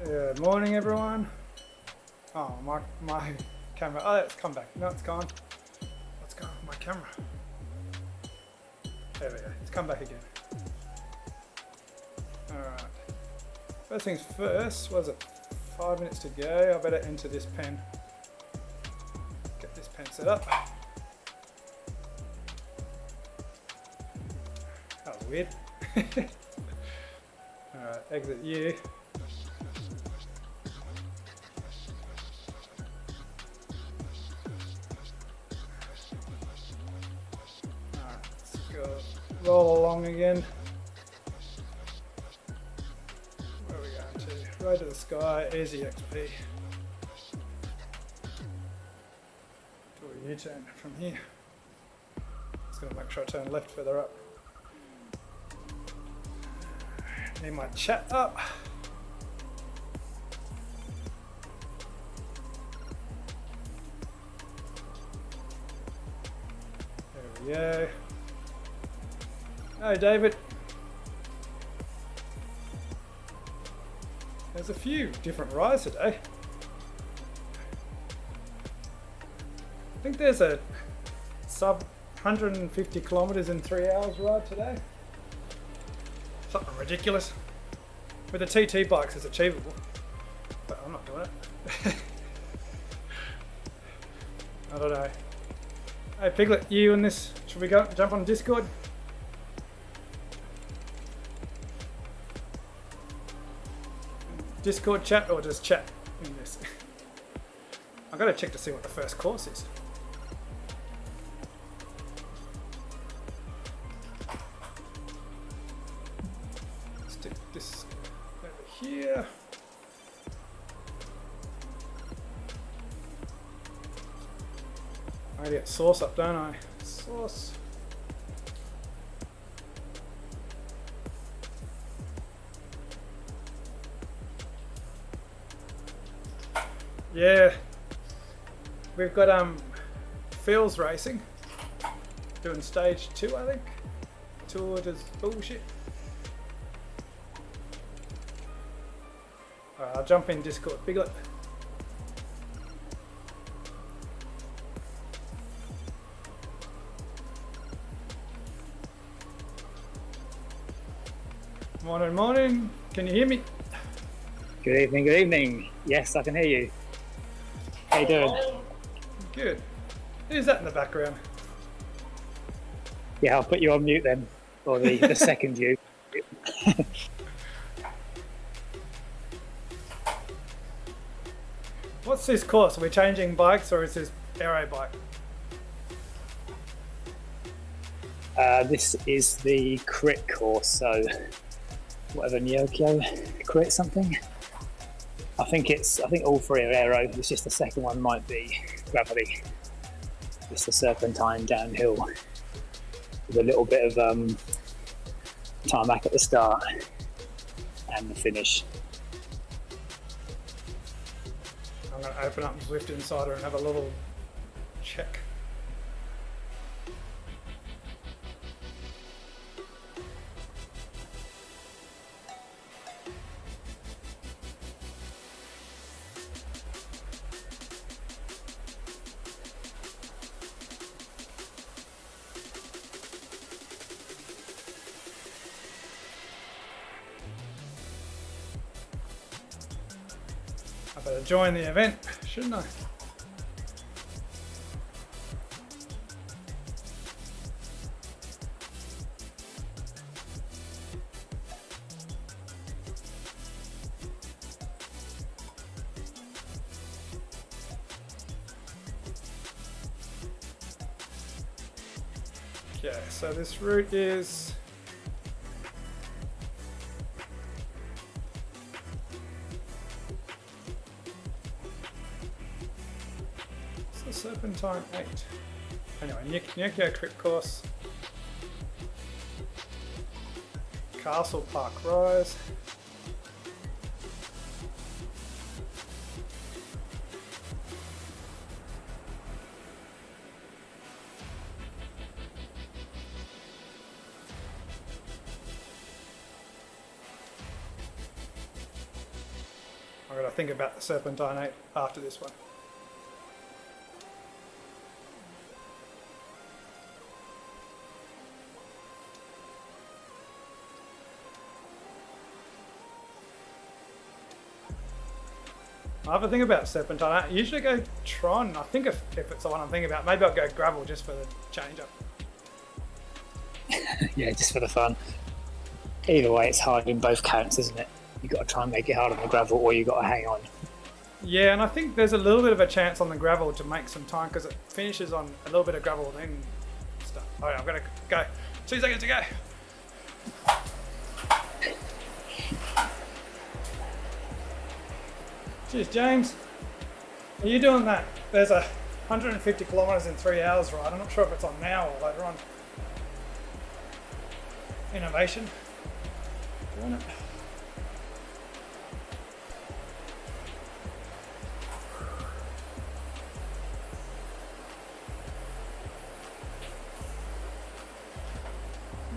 Good morning, everyone. Oh, my camera. Oh, it's come back. No, it's gone. What's going on with my camera? There we go. It's come back again. Alright. First things first, was it 5 minutes to go? I better enter this pen. Get this pen set up. That was weird. Alright, exit you. Roll along again. Where are we going to? Right to the sky, easy XP. Do a U-turn from here. Just going to make sure I turn left further up. Need my chat up. There we go. Hey David. There's a few different rides today. I think there's a sub 150 kilometers in 3 hours ride today. Something ridiculous. With the TT bikes it's achievable, but I'm not doing it. I don't know. Hey Piglet, you and this, should we go jump on Discord? Discord chat or just chat in this? I've got to check to see what the first course is. Stick this over here. I get sauce up, don't I? Sauce. Yeah, we've got Phil's racing, doing stage 2 I think. Tour does bullshit. Alright, I'll jump in Discord. Piglet. Morning, morning. Can you hear me? Good evening, good evening. Yes, I can hear you. How you doing? Good. Who's that in the background? Yeah, I'll put you on mute then, or the second you. What's this course? Are we changing bikes or is this aero bike? This is the crit course, so whatever Nyokyo crit something. I think all three are aero. It's just the second one might be gravity. It's the serpentine downhill with a little bit of tarmac at the start and the finish. I'm going to open up Zwift Insider and have a little check. I better join the event, shouldn't I? Okay, so this route is Serpentine 8. Anyway, Nyokyo Crit Course. Castle Park Rise. I've got to think about the Serpentine 8 after this one. I have a think about Serpentine. I usually go Tron. I think if it's the one I'm thinking about, maybe I'll go gravel just for the change up. Yeah, just for the fun. Either way, it's hard in both counts, isn't it? You've got to try and make it hard on the gravel, or you've got to hang on. Yeah, and I think there's a little bit of a chance on the gravel to make some time because it finishes on a little bit of gravel then stuff. All right, I'm going to go. 2 seconds to go. Cheers, James. Are you doing that? There's a 150 kilometres in 3 hours ride. I'm not sure if it's on now or later on. Innovation. Doing it.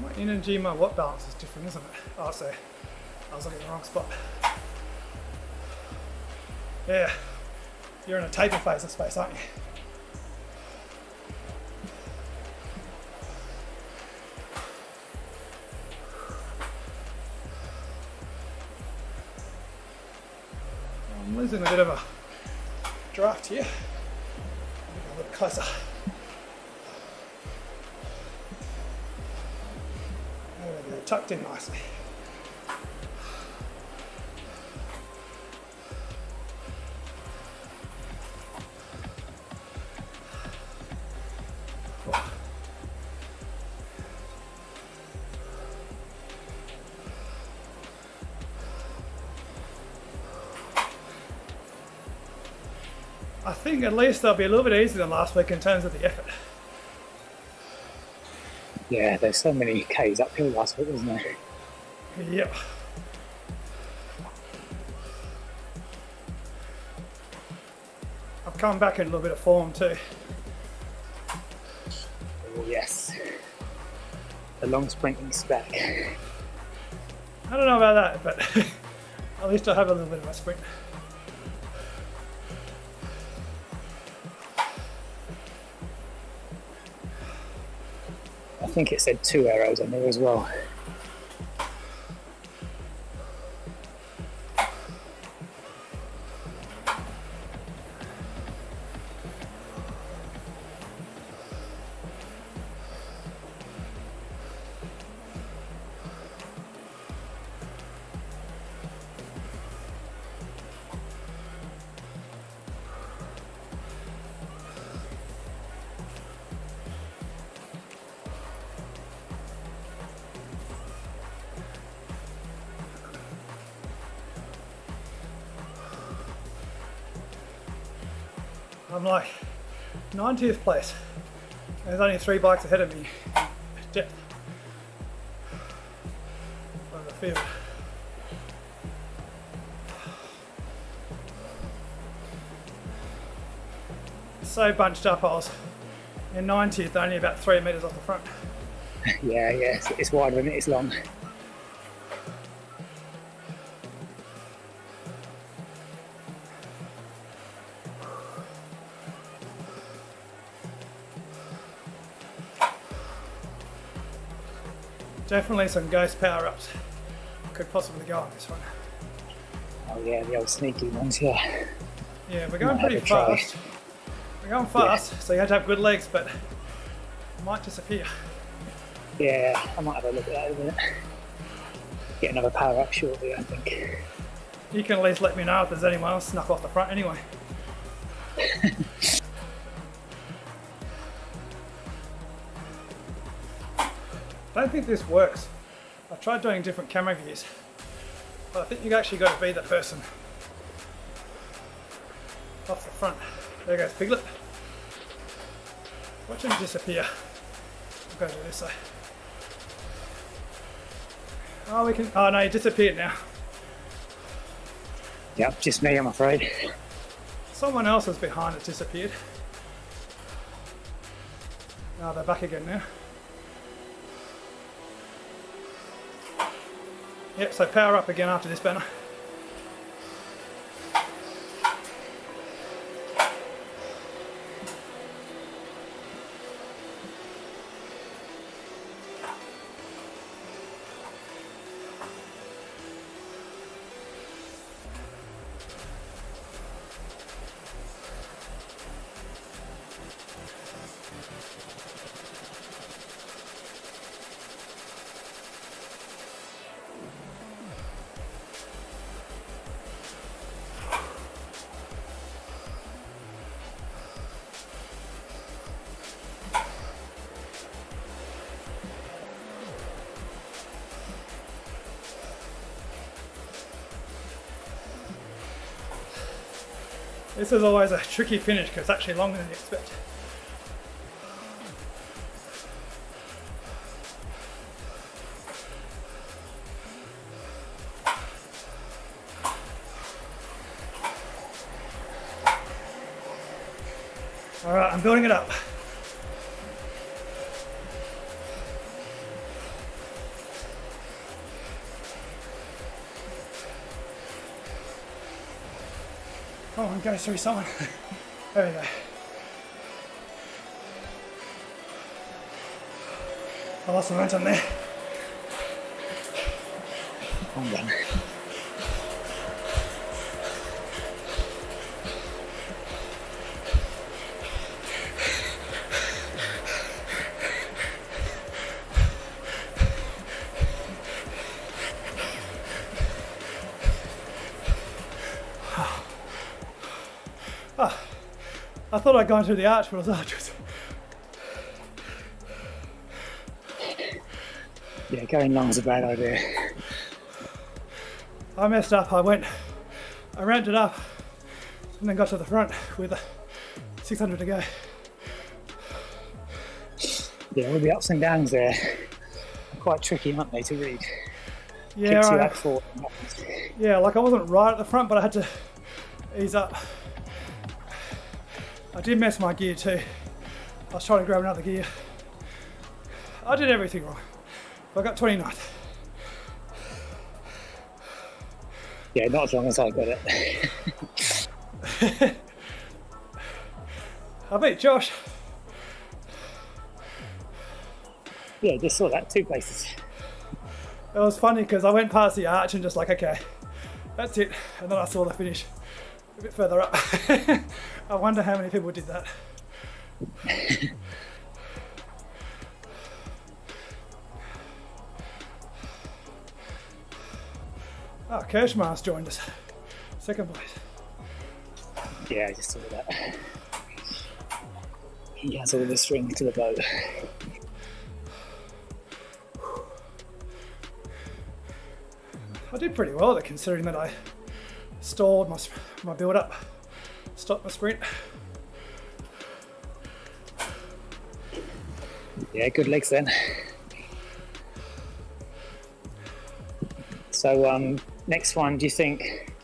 My energy, my watt balance is different, isn't it? Oh, so I was looking at the wrong spot. Yeah, you're in a taper phase of space, aren't you? I'm losing a bit of a draft here. A little closer. There we go, tucked in nicely. I think at least they'll be a little bit easier than last week in terms of the effort. Yeah, there's so many Ks uphill last week, wasn't there? Yep. I've come back in a little bit of form too. Oh, yes. The long sprinting's back. I don't know about that, but at least I have a little bit of a sprint. I think it said 2 arrows on there as well. I'm like 90th place. There's only 3 bikes ahead of me. Depth of the field. So bunched up, I was in 90th, only about 3 meters off the front. Yeah, it's wider than it is long. Definitely some ghost power-ups could possibly go on this one. Oh yeah, the old sneaky ones, yeah. Yeah, we're going pretty fast. We're going fast, so you have to have good legs, but it might disappear. Yeah, I might have a look at that in a minute. Get another power up shortly, I think. You can at least let me know if there's anyone else snuck off the front anyway. I don't think this works. I tried doing different camera views, but I think you've actually got to be the person off the front. There goes Piglet. Watch him disappear. I'll go to this side. Oh, we can. Oh no, he disappeared now. Yep, just me, I'm afraid. Someone else was behind it disappeared. Now they're back again now. Yep, so power up again after this banner. This is always a tricky finish because it's actually longer than you expect. All right, I'm building it up. Oh, I'm going through someone. There we go. I lost momentum there. I'm done. I thought I'd gone through the arch, but it was arches. Yeah, going long is a bad idea. I messed up. I ramped it up and then got to the front with 600 to go. Yeah, all the ups and downs there are quite tricky, aren't they, to read? Yeah, Kicks you right. out forward. Yeah, like I wasn't right at the front, but I had to ease up. I did mess my gear too. I was trying to grab another gear. I did everything wrong. I got 29th. Yeah, not as long as I got it. I beat Josh. Yeah, just saw that, 2 places. It was funny because I went past the arch and just like, okay, that's it. And then I saw the finish a bit further up. I wonder how many people did that. Oh, Kirschmar's joined us. Second place. Yeah, I just saw that. He has all the string to the bow. I did pretty well there, considering that I stalled my build up, stopped my sprint. Yeah, good legs then. So next one, do you think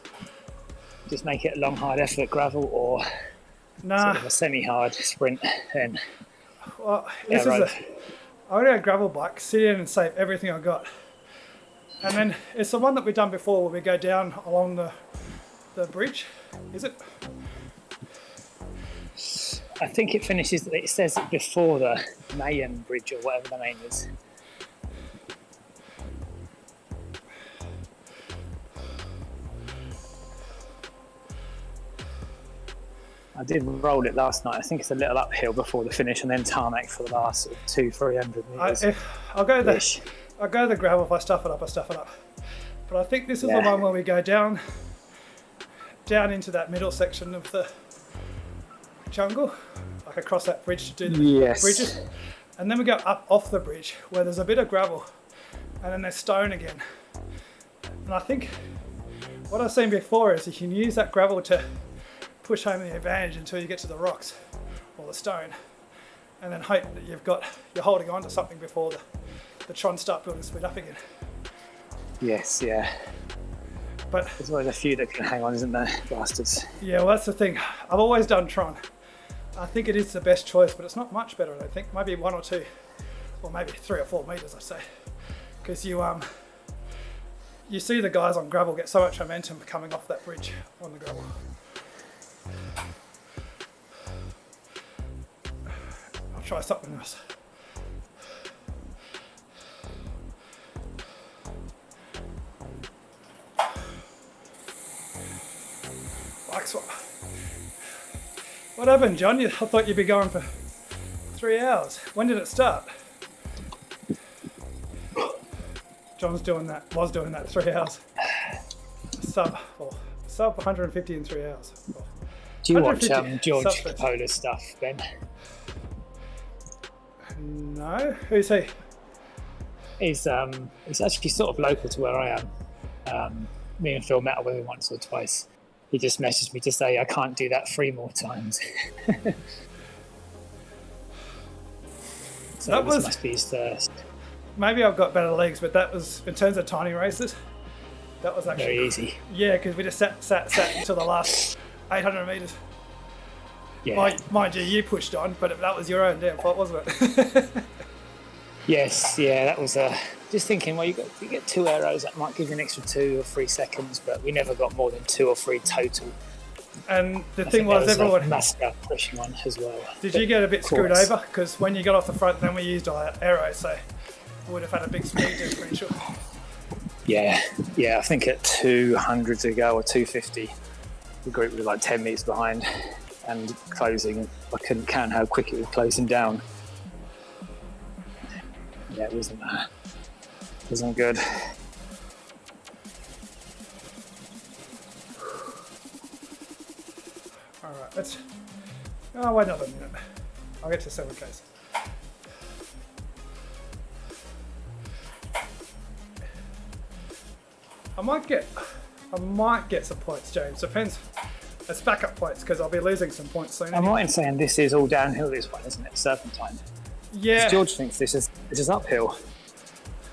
just make it a long hard effort gravel or Nah, sort of a semi-hard sprint then? well, this is road? I already had a gravel bike, sit in and save everything I got. And then it's the one that we've done before where we go down along the bridge, is it? I think it finishes, it says it before the Mayan Bridge or whatever the name is. I did roll it last night. I think it's a little uphill before the finish and then tarmac for the last 200-300 metres. I'll go the gravel. If I stuff it up, I stuff it up. But I think this is the one where we go down into that middle section of the jungle, like across that bridge to do the bridges. And then we go up off the bridge where there's a bit of gravel and then there's stone again. And I think what I've seen before is you can use that gravel to push home the advantage until you get to the rocks or the stone, and then hope that you're holding on to something before the trons start building speed up again. Yes, yeah. But there's always a few that can hang on, isn't there, bastards? Yeah, well, that's the thing. I've always done Tron. I think it is the best choice, but it's not much better, I don't think. Maybe 1 or 2, or maybe 3 or 4 meters, I'd say. Because you see the guys on gravel get so much momentum coming off that bridge on the gravel. I'll try something else. Bike swap. What happened, John? I thought you'd be going for 3 hours. When did it start? John's doing that, was doing that 3 hours. Sub 150 in 3 hours. Do you watch 150 George subspace. Capola stuff, Ben? No, who's he? He's actually sort of local to where I am. Me and Phil met up with him once or twice. he just messaged me to say I can't do that 3 more times. So That this was- must be his first. Maybe I've got better legs, but that was, in terms of tiny races, that was actually Very easy. Yeah, because we just sat until the last 800 meters. Yeah. Mind you, you pushed on, but that was your own damn fault, wasn't it? Yes, yeah, that was just thinking, well, you get 2 arrows, that might give you an extra 2 or 3 seconds, but we never got more than 2 or 3 total. And the I thing think was, there everyone. Masca pushing one as well. Did you get a bit Of screwed course. over? Because when you got off the front, then we used our arrows, so we would have had a big speed differential. Yeah, I think at 200 to go or 250, the group was like 10 metres behind and closing. I couldn't count how quick it was closing down. Yeah, it wasn't good. All right, let's. Oh, wait another minute. I'll get to 7Ks. I might get some points, James. Depends. It's backup points because I'll be losing some points soon. I'm right in saying this is all downhill, this one, isn't it? Serpentine. Yeah. George thinks this is uphill.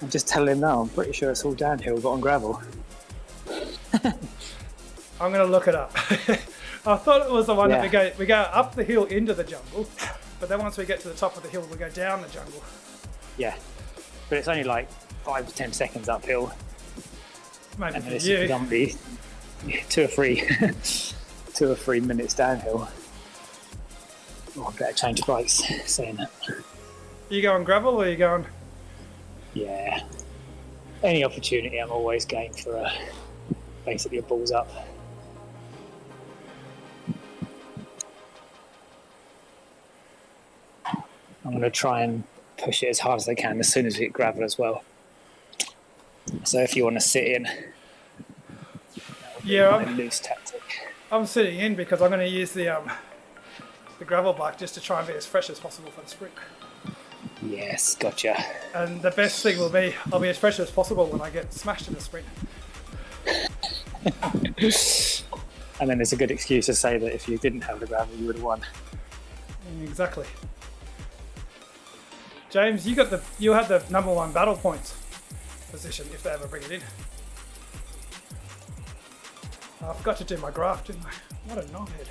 I'm just telling him now, I'm pretty sure it's all downhill, but on gravel. I'm going to look it up. I thought it was the one Yeah. that we go up the hill into the jungle, but then once we get to the top of the hill, we go down the jungle. Yeah. But it's only like 5 to 10 seconds uphill. Maybe And for then it's you. predominantly 2 or 3 2 or 3 minutes downhill. Oh, I better change bikes, saying that. You going gravel or you going? Yeah. Any opportunity, I'm always game for basically a balls up. I'm going to try and push it as hard as I can as soon as we hit gravel as well. So if you want to sit in, Yeah, a loose tactic. I'm sitting in because I'm going to use the gravel bike just to try and be as fresh as possible for the sprint. Yes, gotcha. And the best thing will be I'll be as fresh as possible when I get smashed in the sprint. And then there's a good excuse to say that if you didn't have the gravel, you would have won. Exactly. James, you had the #1 battle points position if they ever bring it in. I forgot to do my graph, didn't I? What a knobhead.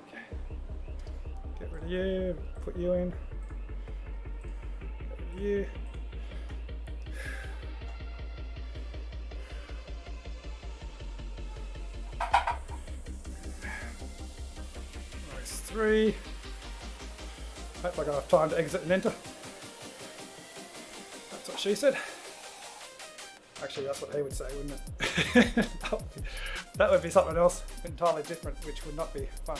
Okay. Get rid of you, put you in. Get rid of you. Race 3. Hope I got enough time to exit and enter. That's what she said. Actually, that's what he would say, wouldn't it? That would be something else entirely different, which would not be fun.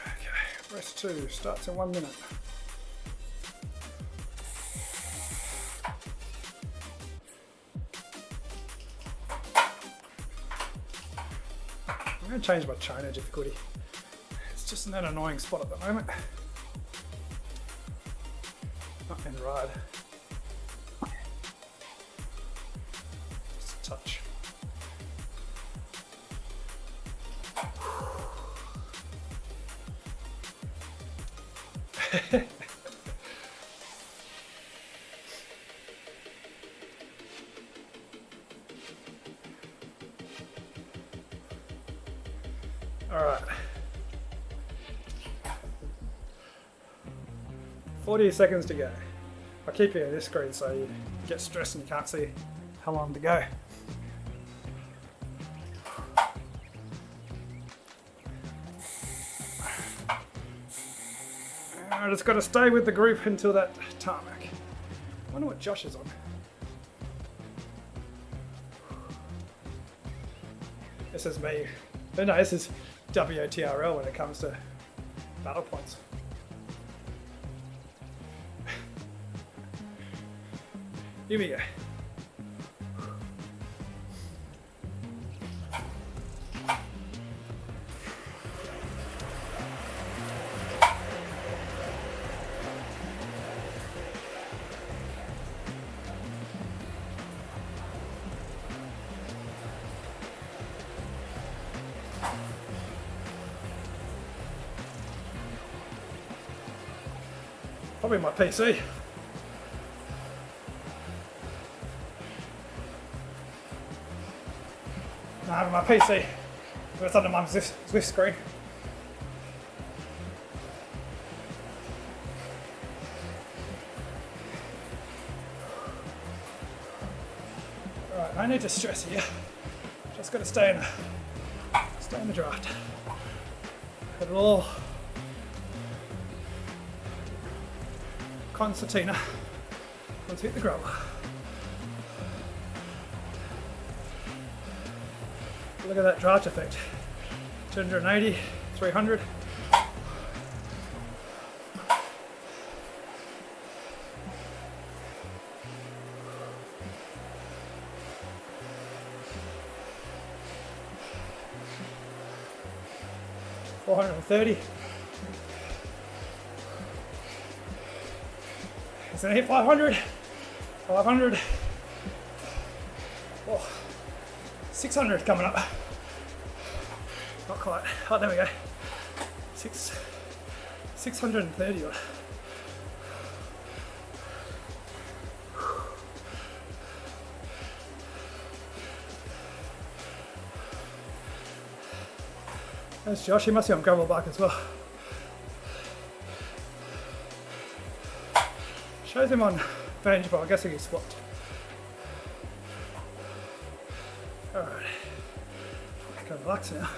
Okay, rest 2 starts in 1 minute. I'm going to change my China difficulty. It's just in an annoying spot at the moment. Not in ride. Just a touch. All right. 40 seconds to go. I'll keep you on this screen so you get stressed and you can't see how long to go. I just got to stay with the group until that tarmac. I wonder what Josh is on. This is me. No, this is WOTRL when it comes to battle points. Here we go. Probably my PC. No, my PC. It's under my Zwift screen. Alright, no need to stress here. Just got to stay in the draft. Got it all. Concertina. Let's hit the gravel. Look at that draft effect. 280, 300. $430. It's gonna hit 500. 500. Oh, 600 coming up. Not quite. Oh, there we go. 630. There's Josh. He must be on gravel bike as well. Shows him on vantage, but I'm guessing he's swapped. Alright. I can relax now.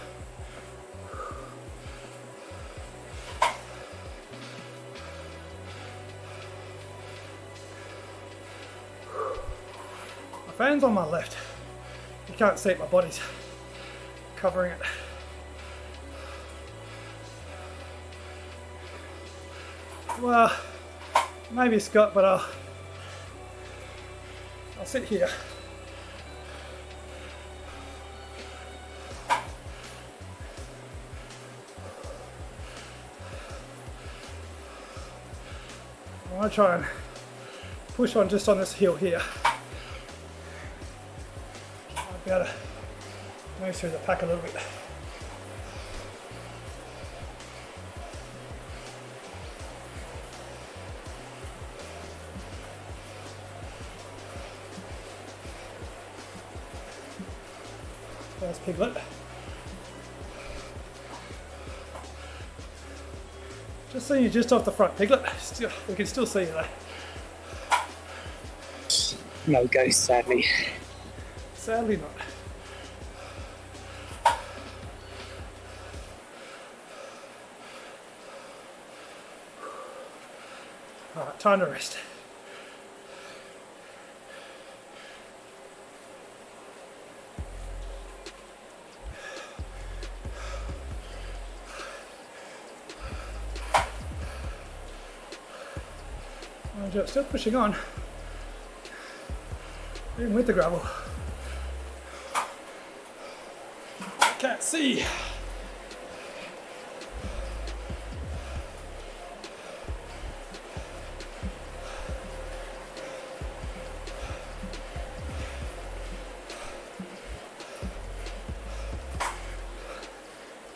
My fan's on my left. You can't see it, my body's covering it. Well, maybe Scott, but I'll sit here. I want to try and push on just on this hill here. I'll be able to move through the pack a little bit. There's Piglet. Just seeing you just off the front, Piglet. We can still see you there. No ghost, sadly. Sadly not. Alright, time to rest. Still pushing on, even with the gravel. I can't see.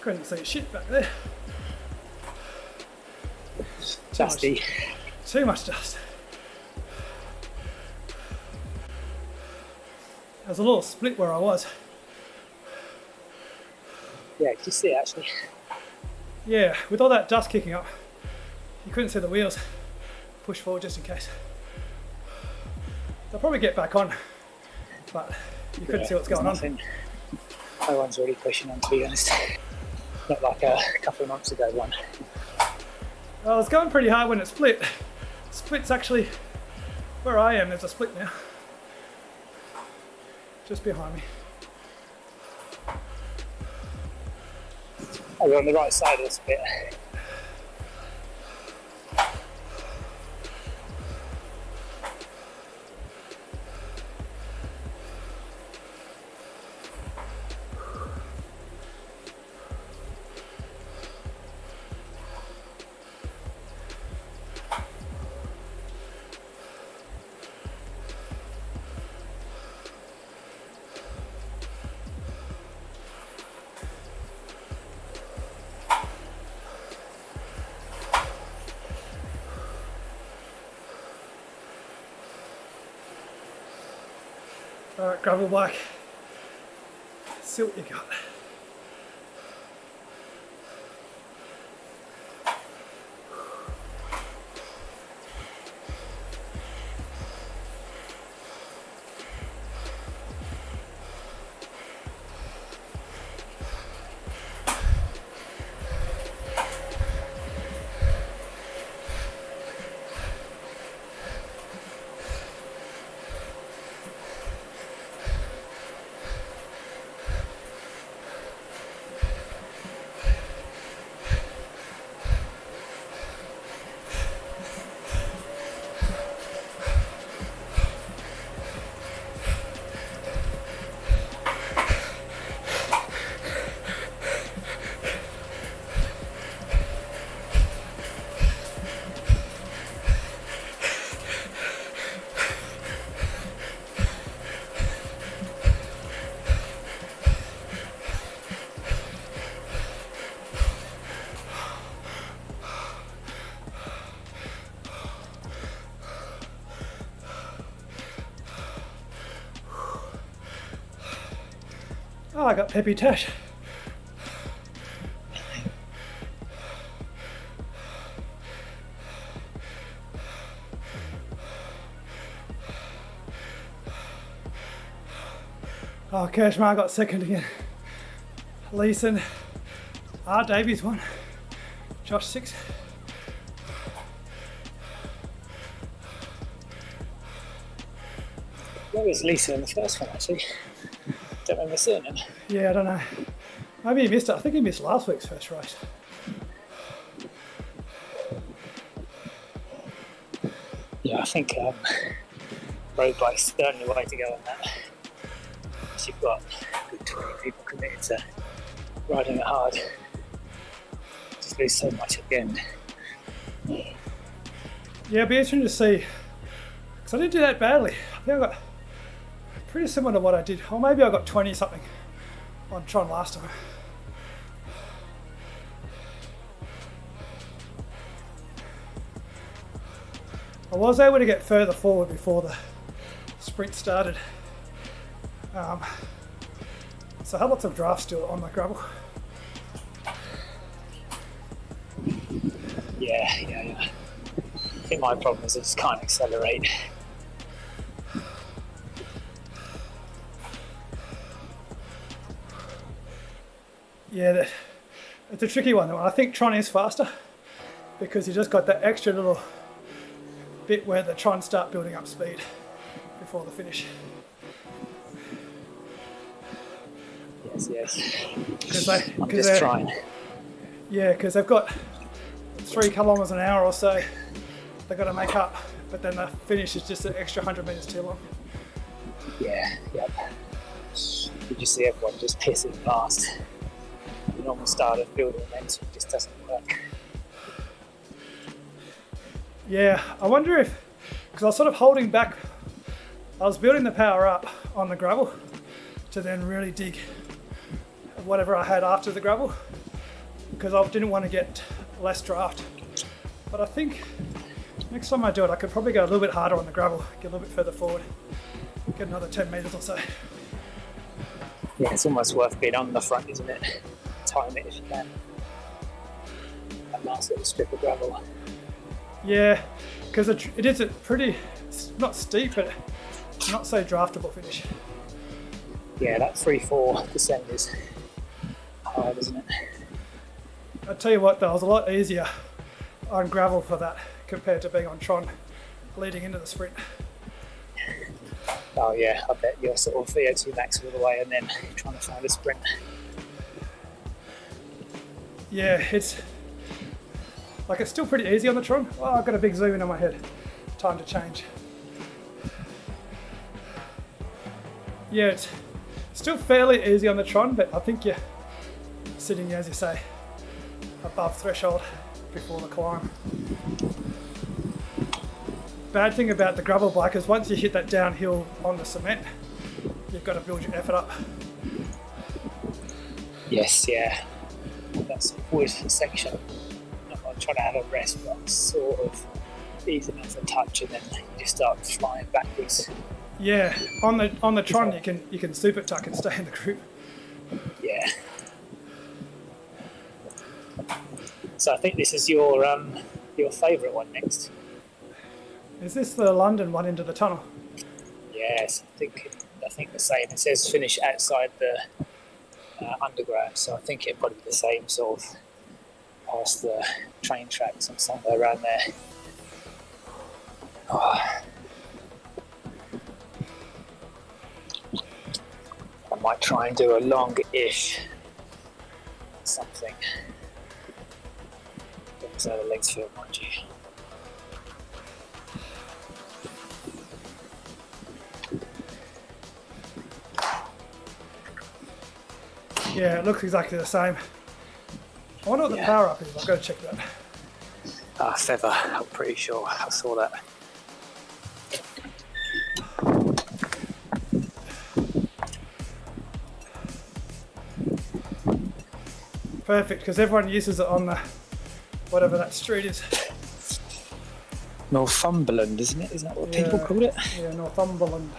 Couldn't see shit back there. Dusty. Too much dust. There's a little split where I was. Yeah, you see it actually. Yeah, with all that dust kicking up, you couldn't see the wheels. Push forward just in case. They'll probably get back on, but you couldn't see what's going on. No one's really pushing on, to be honest. Not like a couple of months ago one. Well, I was going pretty hard when it split. Split's actually where I am. There's a split now. Just behind me. Oh, we're on the right side of this bit. Alright, gravel bike. See what you got. Oh, I got Peppy Tash. Oh, Kirschmar got second again. Leeson. Davies won. Josh 6. Where was Lisa in the first one, actually? Don't remember seeing him. Yeah, I don't know. Maybe he missed it. I think he missed last week's first race. Yeah, I think road bike's the only way to go on that. If you've got a good 20 people committed to riding it hard, just lose so much at the end. Yeah, it'd be interesting to see. Because I didn't do that badly. I think I got pretty similar to what I did. Or maybe I got 20 something on Tron last time. I was able to get further forward before the sprint started. So I had lots of draft still on my gravel. Yeah. I think my problem is I just can't accelerate. Yeah, it's a tricky one though. I think Tron is faster because you just got that extra little bit where the Tron start building up speed before the finish. Yes. I'm just trying. Yeah, because they've got 3 kilometers an hour or so they've got to make up, but then the finish is just an extra 100 meters too long. Yeah. You just see everyone just pissing past. The normal style of building momentum just doesn't work. Yeah, I wonder if, because I was sort of holding back, I was building the power up on the gravel to then really dig whatever I had after the gravel, because I didn't want to get less draft. But I think next time I do it, I could probably go a little bit harder on the gravel, get a little bit further forward, get another 10 meters or so. Yeah, it's almost worth being on the front, isn't it? Time it if you can. That nice little strip of gravel. Yeah, because it is a pretty, not steep, but not so draftable finish. Yeah, that 3-4 descent is hard, isn't it? I tell you what though, it was a lot easier on gravel for that compared to being on Tron leading into the sprint. Oh yeah, I bet you're sort of VO2 max all the way and then trying to find a sprint. Yeah, it's still pretty easy on the Tron. Oh, I've got a big zoom in on my head. Time to change. Yeah, it's still fairly easy on the Tron, but I think you're sitting, as you say, above threshold before the climb. Bad thing about the gravel bike is once you hit that downhill on the cement, you've got to build your effort up. Yes, yeah. That's always the section. I'm trying to have a rest, but I'm sort of easing off a touch and then you just start flying backwards. Yeah, on the Tron you can super tuck and stay in the group. Yeah. So I think this is your favourite one next. Is this the London one into the tunnel? Yes, I think the same. It says finish outside the underground, so I think it'd probably be the same sort of past the train tracks and somewhere around there. Oh. I might try and do a long-ish something. Depends how the legs feel, mind you. Yeah, it looks exactly the same. I wonder what the power up is. I've got to check that. Feather, I'm pretty sure I saw that. Perfect, because everyone uses it on the whatever that street is. Northumberland, isn't it? Isn't that what people call it? Yeah, Northumberland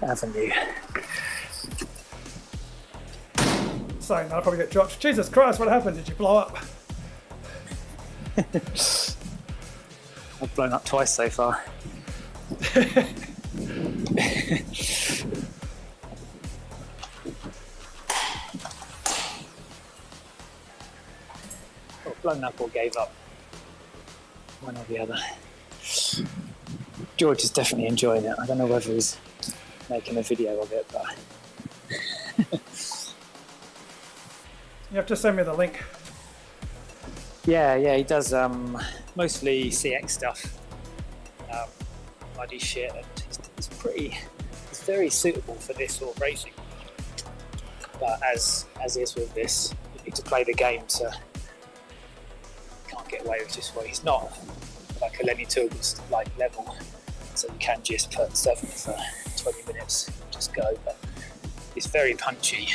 Avenue. Saying that, I'll probably get dropped. Jesus Christ, what happened? Did you blow up? I've blown up twice so far. Or blown up or gave up. One or the other. George is definitely enjoying it. I don't know whether he's making a video of it, but You have to send me the link. yeah, he does mostly CX stuff, muddy shit, and it's very suitable for this sort of racing. But as is with this, you need to play the game, so you can't get away with just what he's not like a Lenny Tilton's like level, so you can just put 7 for 20 minutes and just go. But it's very punchy.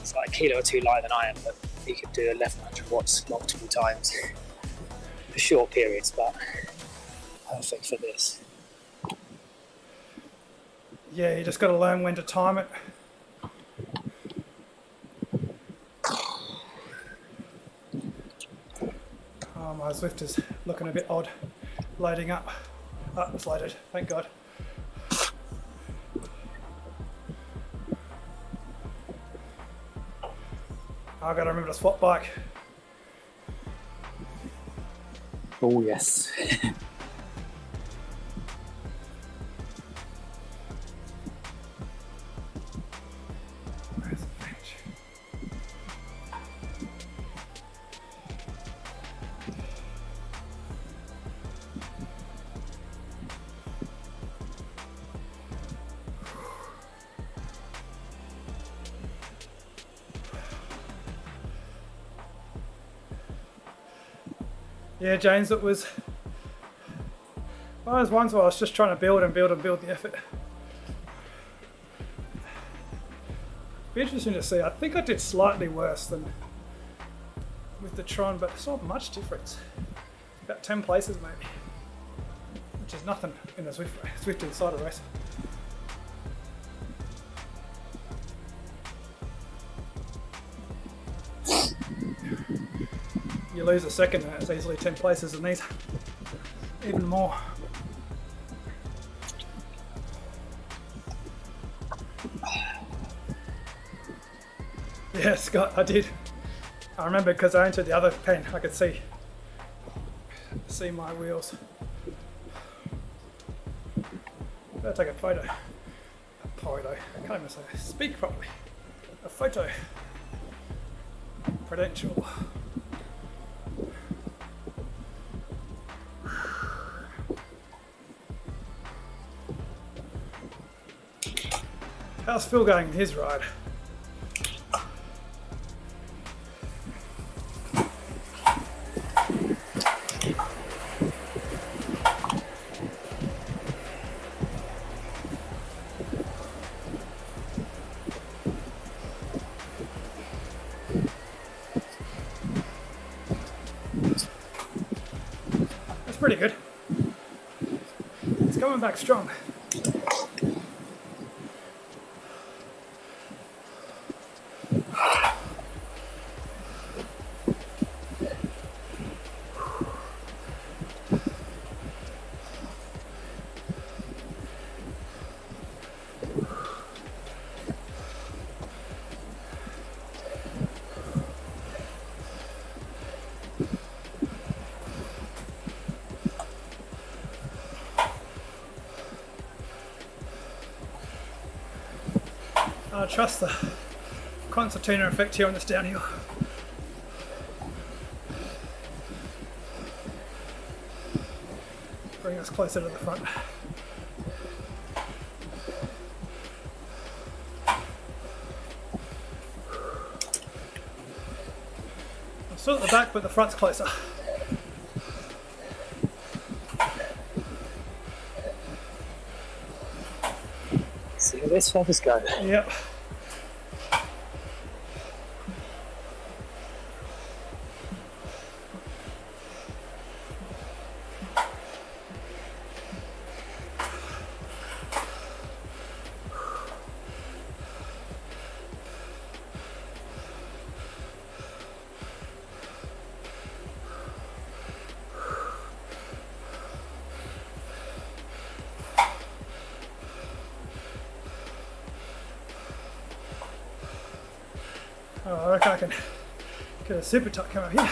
It's like a kilo or two lighter than I am, but he could do 1100 watts multiple times for short periods, but perfect for this. Yeah, you just got to learn when to time it. Oh, my Zwift is looking a bit odd. Loading up. Oh, it's loaded, thank God. I've got to remember to swap bike. Oh yes. Where's the bench? Yeah, James, it was. Well, there was ones where I was just trying to build the effort. Be interesting to see. I think I did slightly worse than with the Tron, but it's not much difference. About 10 places maybe, which is nothing in the Zwift Insider race. You lose a second and it's easily 10 places in these. Even more. Yeah, Scott, I did. I remember because I entered the other pen, I could see my wheels. Better take a photo. A photo. I can't even say speak properly. A photo. Credential. How's Phil going in his ride? That's pretty good. coming back strong. I trust the concertina effect here on this downhill. Bring us closer to the front. I'm still at the back, but the front's closer. See where this feathers go. Yep. Oh, I reckon I can get a super tuck come up here.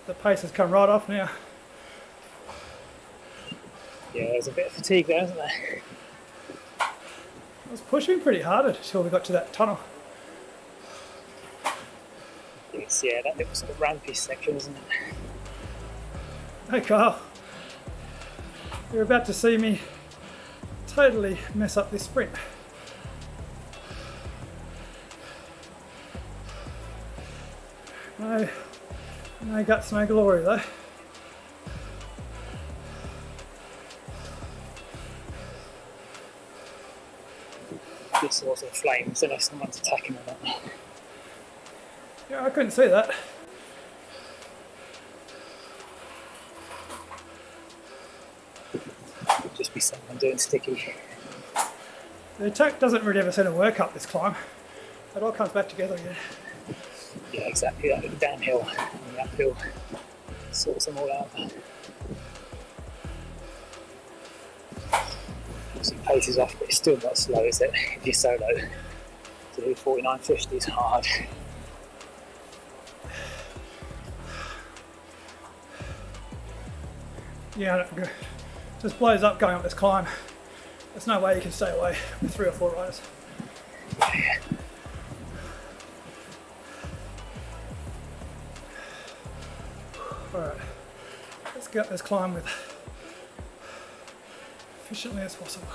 The pace has come right off now. Yeah, there's a bit of fatigue there, isn't there? I was pushing pretty hard until we got to that tunnel. It's, yeah, that little sort of rampy section, isn't it? Hey Carl, you're about to see me totally mess up this sprint. No guts, no glory though. This sort of flames, unless someone's attacking on it. Yeah, I couldn't see that. Could just be someone doing sticky. The attack doesn't really ever seem to work up this climb. It all comes back together again. Yeah, exactly. That little downhill and the uphill sorts them all out. Some pace is off, but it's still not slow, is it? If you're solo, to do 49.50 is hard. Yeah, it just blows up going up this climb. There's no way you can stay away with 3 or 4 riders. Yeah. Alright, let's get up this climb with efficiently as possible.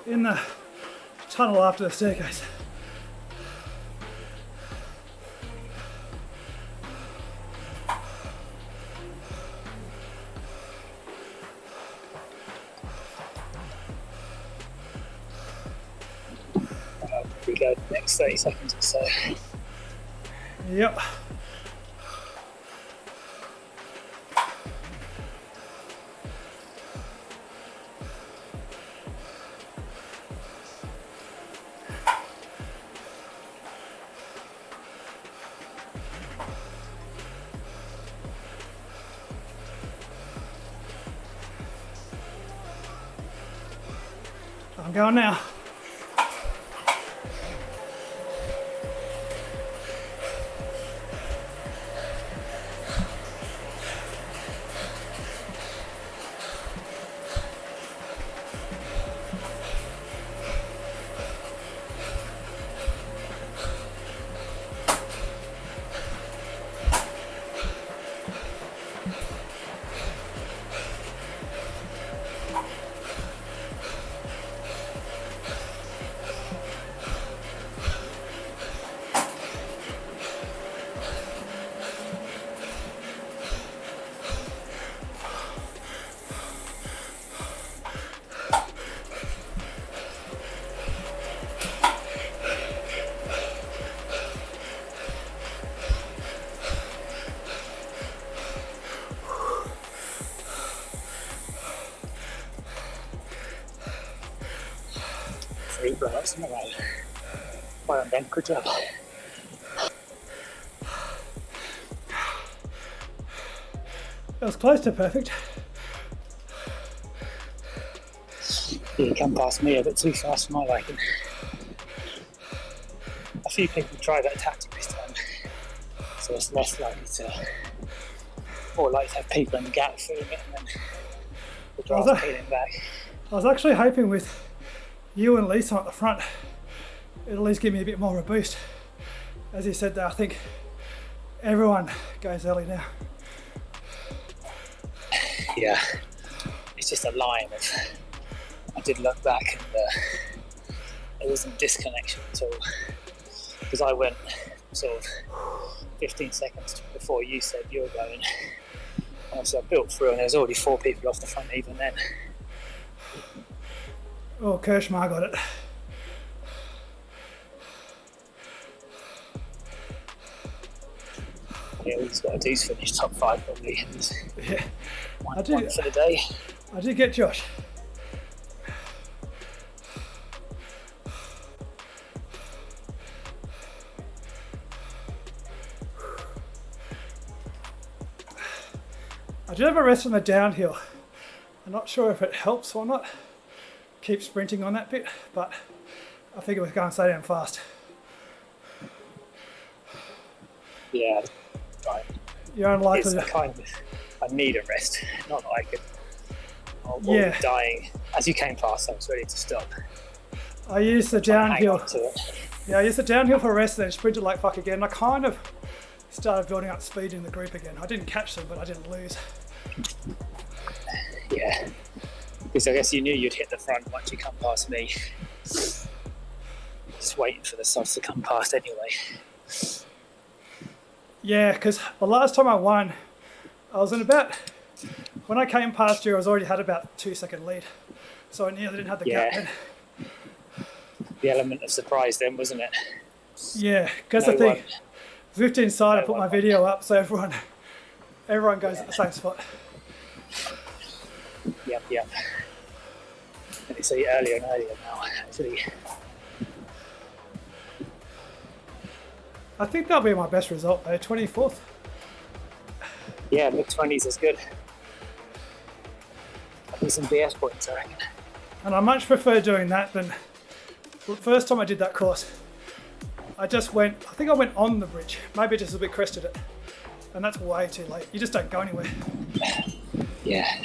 in the tunnel after the staircase. We go the next 30 seconds or so. Yep. I'm going now. Three blowouts in a row. Well done, Ben. Good job. It was close to perfect. You come past me a bit too fast for my liking. A few people tried that tactic this time, so it's less likely to, more likely to have people in the gap filling it and then the draft peeling back. I was actually hoping with you and Lisa at the front, it'll at least give me a bit more of a boost. As you said there, I think everyone goes early now. Yeah, it's just a line of, I did look back and there wasn't disconnection at all, because I went sort of 15 seconds before you said you were going, and so I built through and there was already 4 people off the front even then. Oh, Kirschmar got it. Yeah, all he's got to do is finish top 5 probably. Yeah, One for the day. I did get Josh. I did have a rest on the downhill. I'm not sure if it helps or not. Keep sprinting on that bit, but I think it was going so damn fast. Yeah, right. You're unlikely It's to. kind of, I need a rest, not that I could. Yeah. Dying. As you came past, I was ready to stop. I used the Hang downhill. on to it. Yeah, I used the downhill for a rest and then sprinted like fuck again. I kind of started building up speed in the group again. I didn't catch them, but I didn't lose. Yeah, because I guess you knew you'd hit the front once you come past me. Just waiting for the sods to come past anyway. Yeah, because the last time I won, I was in about, when I came past you, I was already had about 2-second lead. So I nearly didn't have the gap then. The element of surprise then, wasn't it? Yeah, because No the thing, one- Zwift Insider no put my one- video up so everyone goes at the same spot. Yep. And it's earlier and earlier now, actually. I think that'll be my best result though, 24th. Yeah, mid-20s is good. I think some BS points, I reckon. And I much prefer doing that than the first time I did that course. I think I went on the bridge, maybe just a bit crested it. And that's way too late. You just don't go anywhere. Yeah.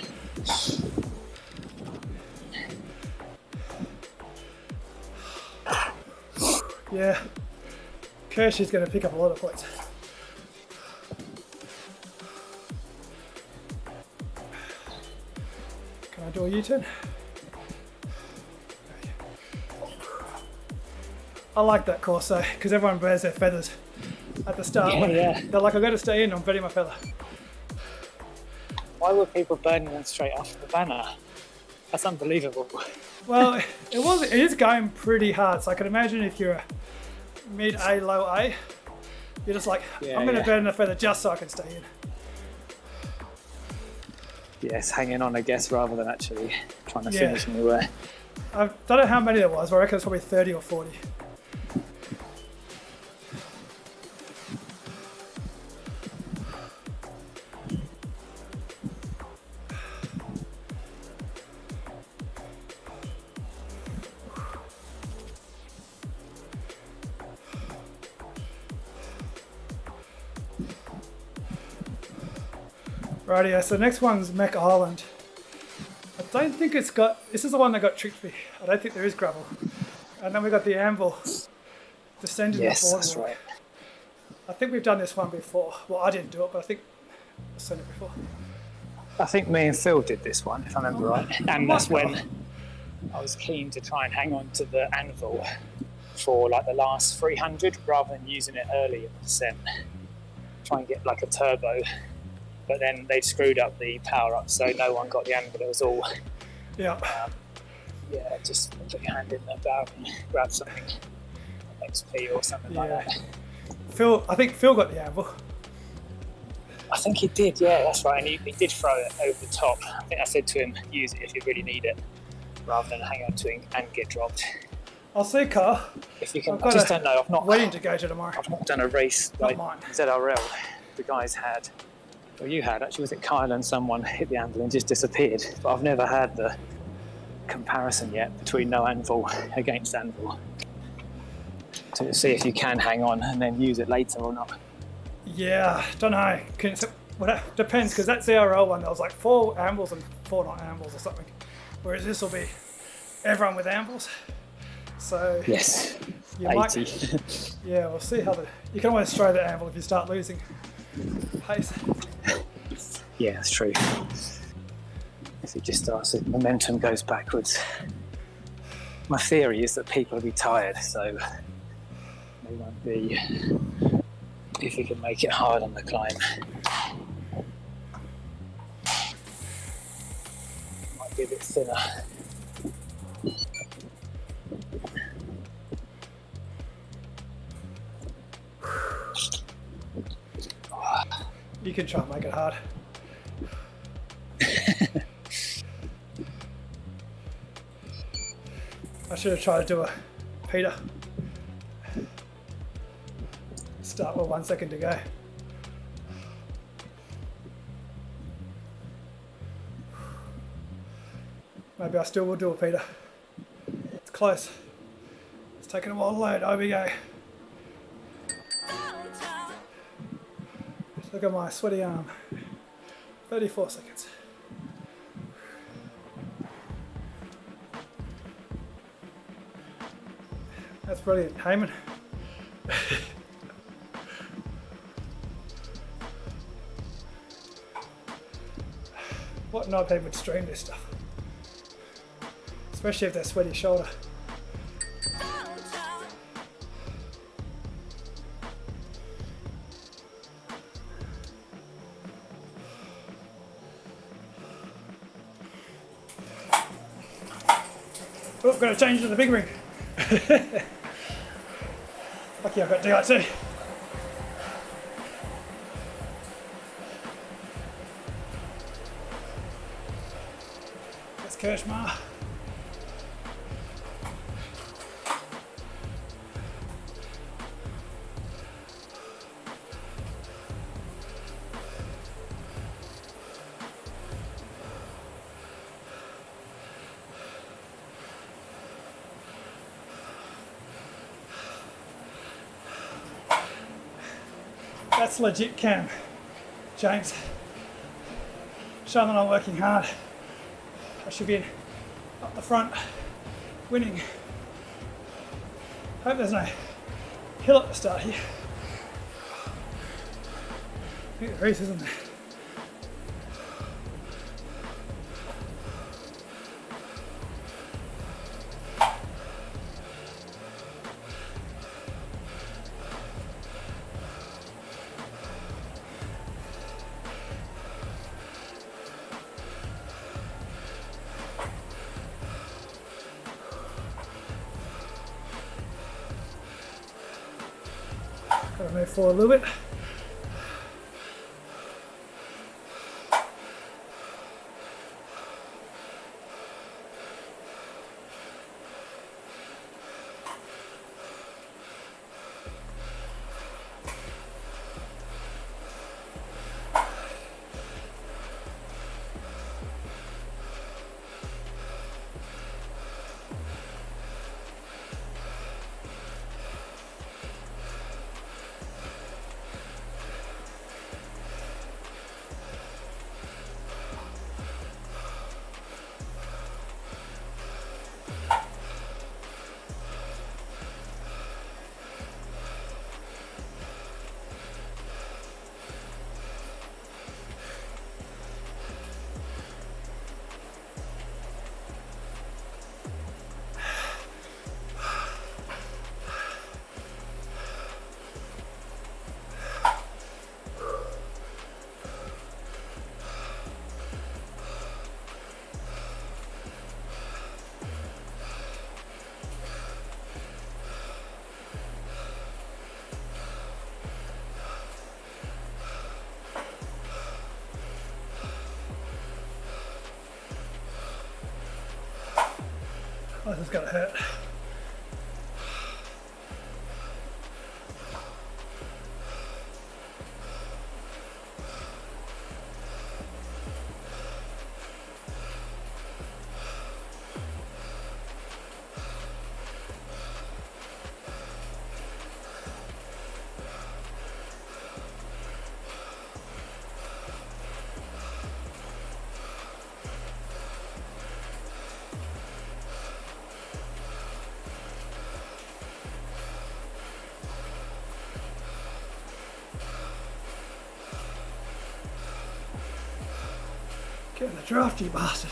Yeah. Kirsch is going to pick up a lot of points. Can I do a U-turn? I like that course though, because everyone wears their feathers at the start. Yeah. They're like, I've got to stay in, I'm betting my feather. Why were people burning them straight after the banner? That's unbelievable. Well, it is going pretty hard. So I can imagine if you're a mid A, low A, you're just like, I'm going to burn the feather just so I can stay in. Yes, hanging on, I guess, rather than actually trying to finish anywhere. I don't know how many there was, but I reckon it's probably 30 or 40. Rightio, so the next one's Mech Island. I don't think it's got, this is the one that got tricked me. I don't think there is gravel. And then we got the anvil descending the boardwalk. Yes, that's right. I think we've done this one before. Well, I didn't do it, but I think I've seen it before. I think me and Phil did this one, if I remember right. And that's when I was keen to try and hang on to the anvil for like the last 300 rather than using it early in the descent. Try and get like a turbo. But then they screwed up the power up, so no one got the anvil. It was all, just put your hand in the barrel and grab something, XP or something like that. I think Phil got the anvil. I think he did, yeah, that's right. And he did throw it over the top. I think I said to him, use it if you really need it, rather than hang on to it and get dropped. I'll see, Carl. If you can, I just don't know. Waiting to go to tomorrow. I've not done a race like ZRL. The guys had. Well, you had, actually, was it Kyle and someone hit the anvil and just disappeared? But I've never had the comparison yet between no anvil against anvil. To see if you can hang on and then use it later or not. Yeah, don't know. Depends, because that ZRL one, there was like 4 anvils and 4 not anvils or something. Whereas this will be everyone with anvils. So yes, you 80. Yeah, we'll see how you can always throw the anvil if you start losing pace. Yeah, that's true. If it just starts, the momentum goes backwards. My theory is that people will be tired, so they won't be, if you can make it hard on the climb. Might be a bit thinner. You can try and make it hard. I should have tried to do a Peter. Start with 1 second to go. Maybe I still will do a Peter. It's close. It's taking a while to load. Over we go. Look at my sweaty arm. 34 seconds. That's brilliant, Heyman. What knobhead would stream this stuff? Especially if they're sweaty shoulder. Oh, got to change to the big ring. Lucky I've got DIT. That's Kirschmar. That's legit Cam, James. Showing that I'm working hard. I should be up the front, winning. Hope there's no hill at the start here. I think there is, isn't there? Gotta move forward a little bit. Oh, this is gonna hurt. Get in the draft, you bastard.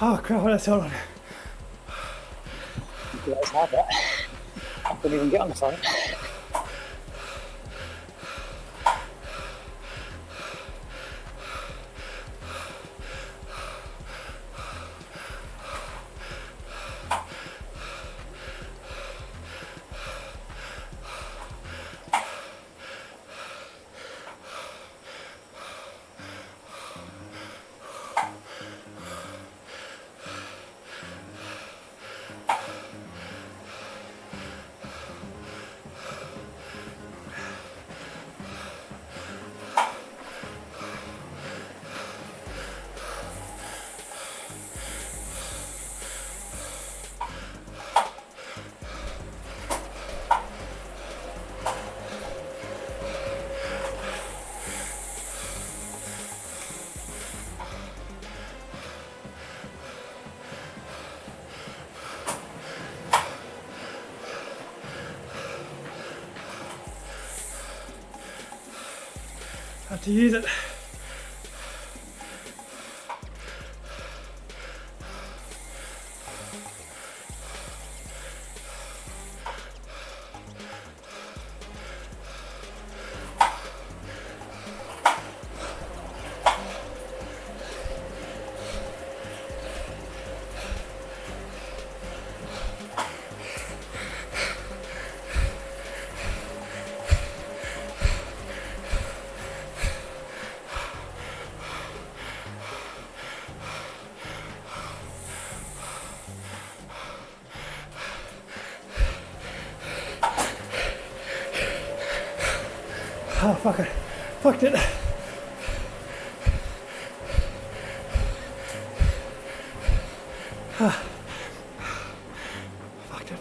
Oh crap, that's hold on. You guys have that. I couldn't even get on the phone. Hard to use it. Oh, fuck it. Fucked it.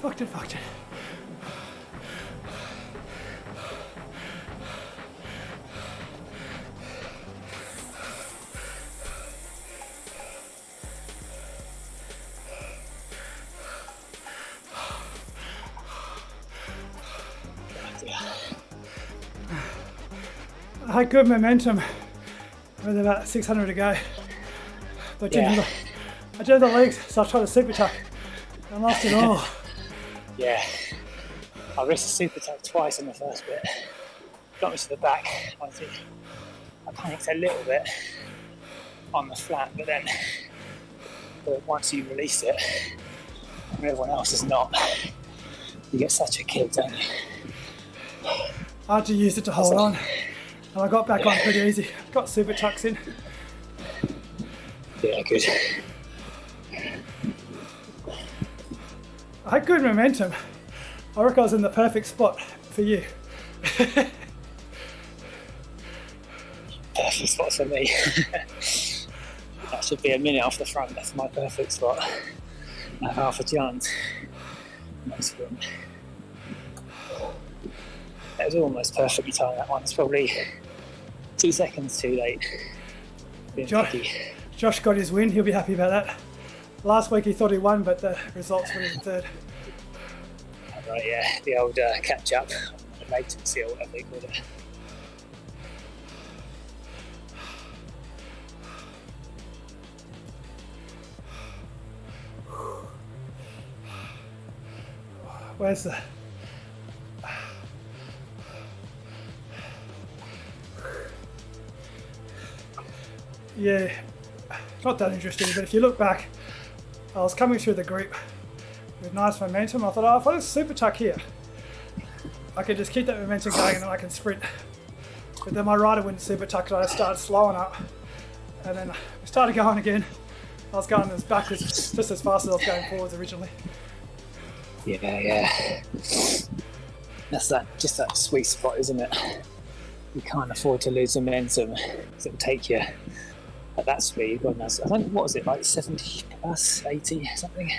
Fucked it. I had good momentum with about 600 to go. But I did the legs, so I tried to super tuck and lost it all. Yeah, I risked a super tuck twice in the first bit. Got me to the back. I panicked a little bit on the flat, but once you release it, and everyone else is not, you get such a kick, don't you? I had to use it to hold on, and I got back on pretty easy. Got super tucks in. Yeah, good. I had good momentum. I reckon I was in the perfect spot for you. Perfect spot for me. That should be a minute off the front. That's my perfect spot. I have half a chance. Nice one. That was almost perfectly timed, that one. It's probably 2 seconds too late. Josh got his win. He'll be happy about that. Last week he thought he won, but the results were in third. Right, yeah. The old catch up. The latency or whatever they call it. Where's the... Yeah, not that interesting, but if you look back, I was coming through the group with nice momentum. I thought, oh, if I just super tuck here, I can just keep that momentum going and then I can sprint. But then my rider wouldn't super tuck and I started slowing up. And then we started going again. I was going as backwards just as fast as I was going forwards originally. Yeah. That's just that sweet spot, isn't it? You can't afford to lose momentum because it'll take you at that speed. God knows. I don't know, what was it, like 70 plus, 80 something?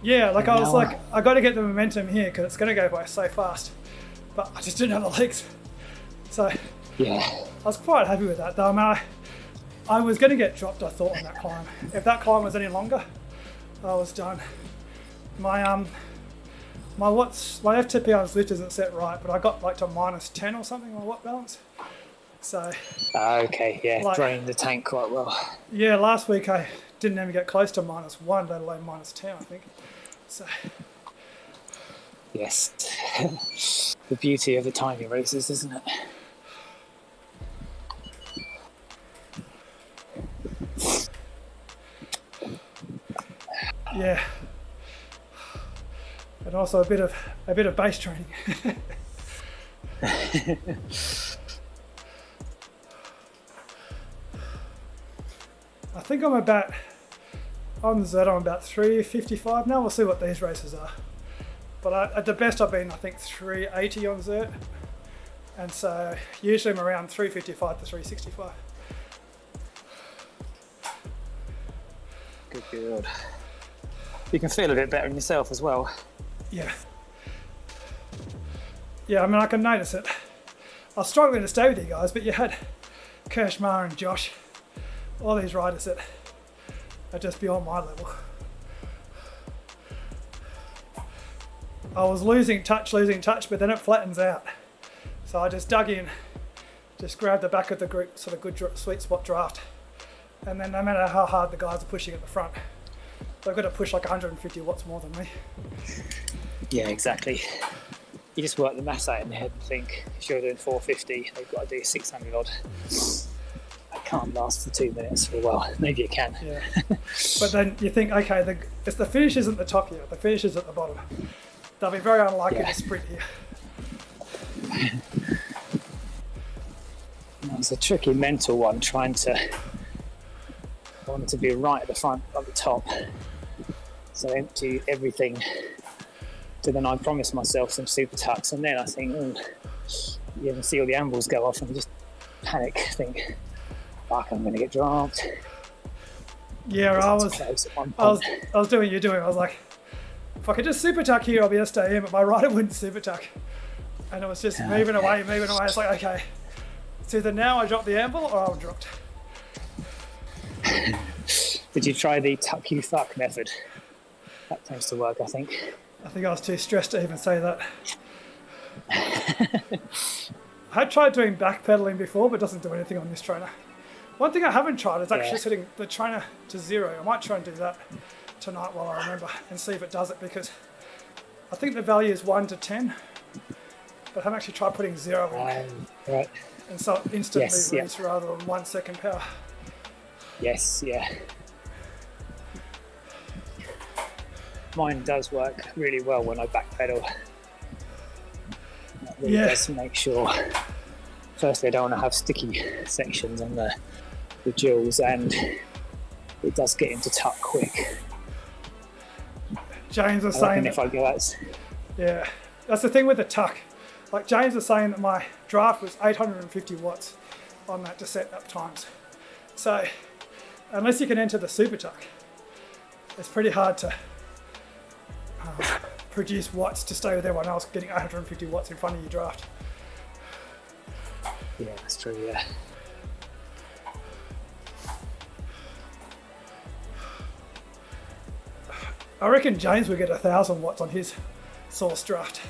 Yeah, like I was like, I got to get the momentum here because it's going to go by so fast. But I just didn't have the legs. So yeah, I was quite happy with that though. I mean, I was going to get dropped, I thought, on that climb. If that climb was any longer, I was done. My FTP on Zwift isn't set right, but I got like to -10 or something on watt balance. So. Okay, yeah, drained the tank quite well. Yeah, last week I didn't even get close to -1, let alone -10, I think. So. Yes, the beauty of the tiny races, isn't it? Yeah. And also a bit of base training. I think I'm about 355 now. We'll see what these races are. But at the best I've been, I think 380 on Zert. And so usually I'm around 355 to 365. Good. You can feel a bit better in yourself as well. Yeah. Yeah, I mean, I can notice it. I was struggling to stay with you guys, but you had Kirschmar and Josh, all these riders that are just beyond my level. I was losing touch, but then it flattens out. So I just dug in Just grab the back of the group, sort of good sweet spot draft. And then no matter how hard the guys are pushing at the front, they've got to push like 150 watts more than me. Yeah, exactly. You just work the maths out in your head and think, if you're doing 450, they've got to do 600 odd. That can't last for 2 minutes for a while. Maybe it can. Yeah. But then you think, okay, if the finish isn't the top here, the finish is at the bottom. They'll be very unlikely to sprint here. It's a tricky mental one, I want it to be right at the front, at the top. So I empty everything. So then I promise myself some super tucks, and then I think, you can see all the ambles go off, and just panic, think, fuck, I'm going to get dropped. Yeah, I was doing what you're doing. I was like, if I could just super tuck here, I'll be able to stay in, but my rider wouldn't super tuck. And it was just moving away. It's like, okay, it's either now I drop the amble or I'm dropped. Did you try the tuck you fuck method? That tends to work, I think. I think I was too stressed to even say that. I had tried doing backpedaling before, but it doesn't do anything on this trainer. One thing I haven't tried is actually setting the trainer to 0. I might try and do that tonight while I remember and see if it does it, because I think the value is 1 to 10, but I haven't actually tried putting 0 in. Right. And so it instantly reads rather than 1 second power. Yes, yeah. Mine does work really well when I backpedal. That really does make sure. Firstly, I don't want to have sticky sections on the jewels, and it does get into tuck quick. James was saying if I go out. Yeah, that's the thing with the tuck. Like James was saying that my draft was 850 watts on that to set up times. So unless you can enter the super tuck, it's pretty hard to produce watts to stay with everyone else getting 850 watts in front of your draft. Yeah, that's true, yeah. I reckon James would get 1,000 watts on his source draft.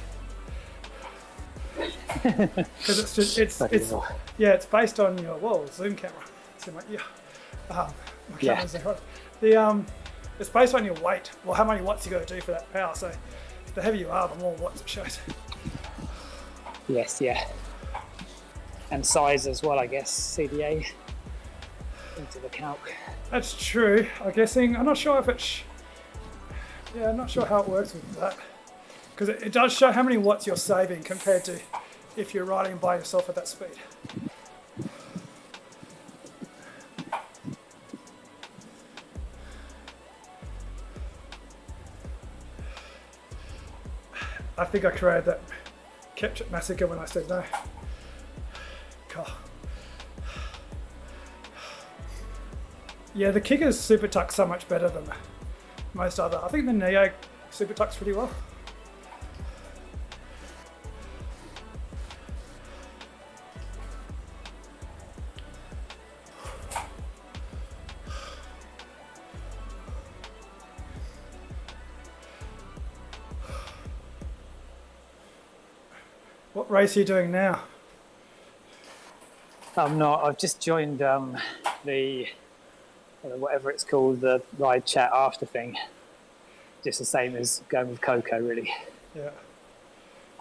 Because it's based on your zoom camera. So my camera's there. It's based on your weight. Well, how many watts you got to do for that power. So the heavier you are, the more watts it shows. Yes, yeah. And size as well, I guess. CDA into the calc. That's true. I'm guessing. I'm not sure if it's. Yeah, I'm not sure how it works with that, because it does show how many watts you're saving compared to if you're riding by yourself at that speed. I think I created that captured massacre when I said no. God. Yeah, the Kicker's super tuck's so much better than most other. I think the Neo super tucks pretty well. What race are you doing now? I'm not. I've just joined the whatever it's called, the ride chat after thing. Just the same as going with Coco, really. Yeah.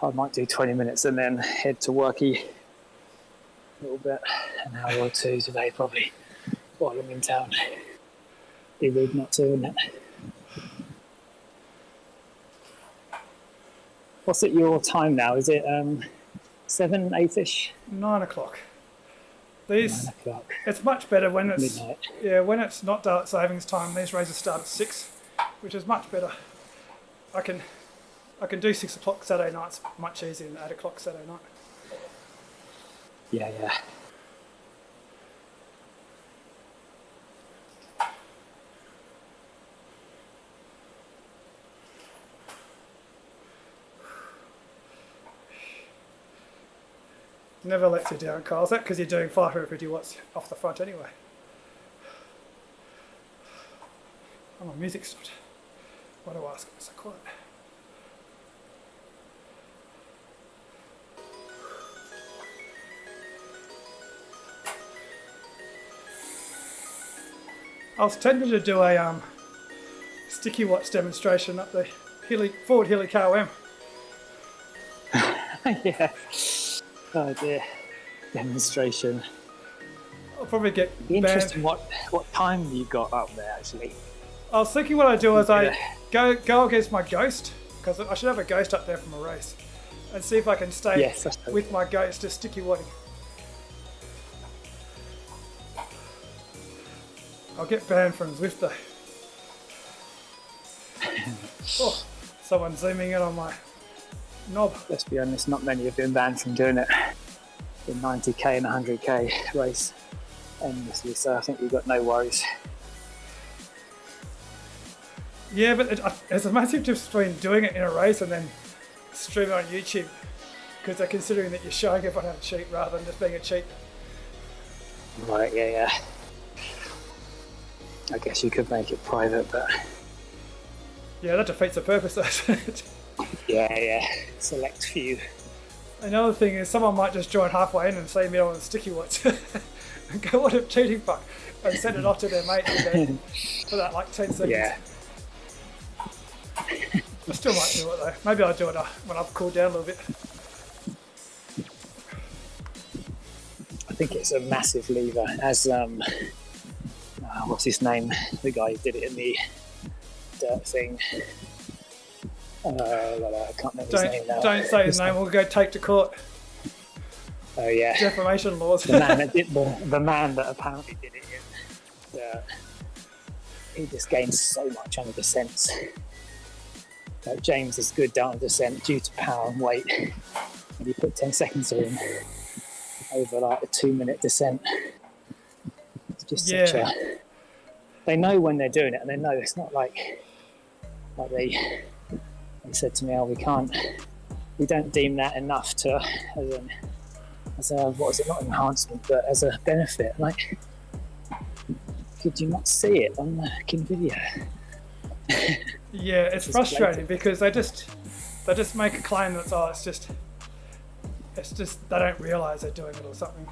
I might do 20 minutes and then head to worky a little bit, an hour or two today probably, while I'm in town. Be rude not to, wouldn't it? What's at your time now? Is it 7, 8-ish? 9 o'clock. These, 9 o'clock. It's much better when it's midnight. Yeah, when it's not daylight savings time. These races start at 6, which is much better. I can do 6 o'clock Saturday nights much easier than 8 o'clock Saturday night. Yeah, yeah. Never lets you down, Kyle. Is that because you're doing 550 watts off the front anyway? Oh, my music stopped. Why do I ask? It's so quiet. I was tempted to do a sticky watch demonstration up the Forward Hilly KOM. Yeah. Oh dear. Demonstration. I'll probably get Be banned. interesting what time you got up there actually. I was thinking what I do is I go against my ghost, because I should have a ghost up there from a race, and see if I can stay with my ghost to sticky wadding. I'll get banned from Zwift though. Oh, someone's zooming in on my knob. Let's be honest, not many have been banned from doing it. The 90k and 100k race endlessly, so I think we've got no worries. Yeah, but there's a massive difference between doing it in a race and then streaming on YouTube, because they're considering that you're showing everyone how to cheat rather than just being a cheat. Right, yeah. I guess you could make it private, but... Yeah, that defeats the purpose, doesn't it? Yeah. Select few. Another thing is someone might just join halfway in and see me on the sticky watch and go, what a cheating fuck, and send it off to their mate for that like 10 seconds. Yeah. I still might do it though. Maybe I'll do it when I've cooled down a little bit. I think it's a massive lever, as what's his name? The guy who did it in the dirt thing. I can't remember his name now. Don't say his name. We'll go take to court. Oh yeah. Defamation laws. The man that did the man that apparently did it in dirt. He just gained so much on the descents. Like James is good down the descent due to power and weight, and he put 10 seconds in over like a 2-minute descent. It's just such a... They know when they're doing it, and they know it's not like they said to me, "Oh, we don't deem that enough to as a what was it? Not enhancement, but as a benefit." Like, could you not see it on the fucking video? Yeah, it's frustrating because they just make a claim that's it's just they don't realise they're doing it or something.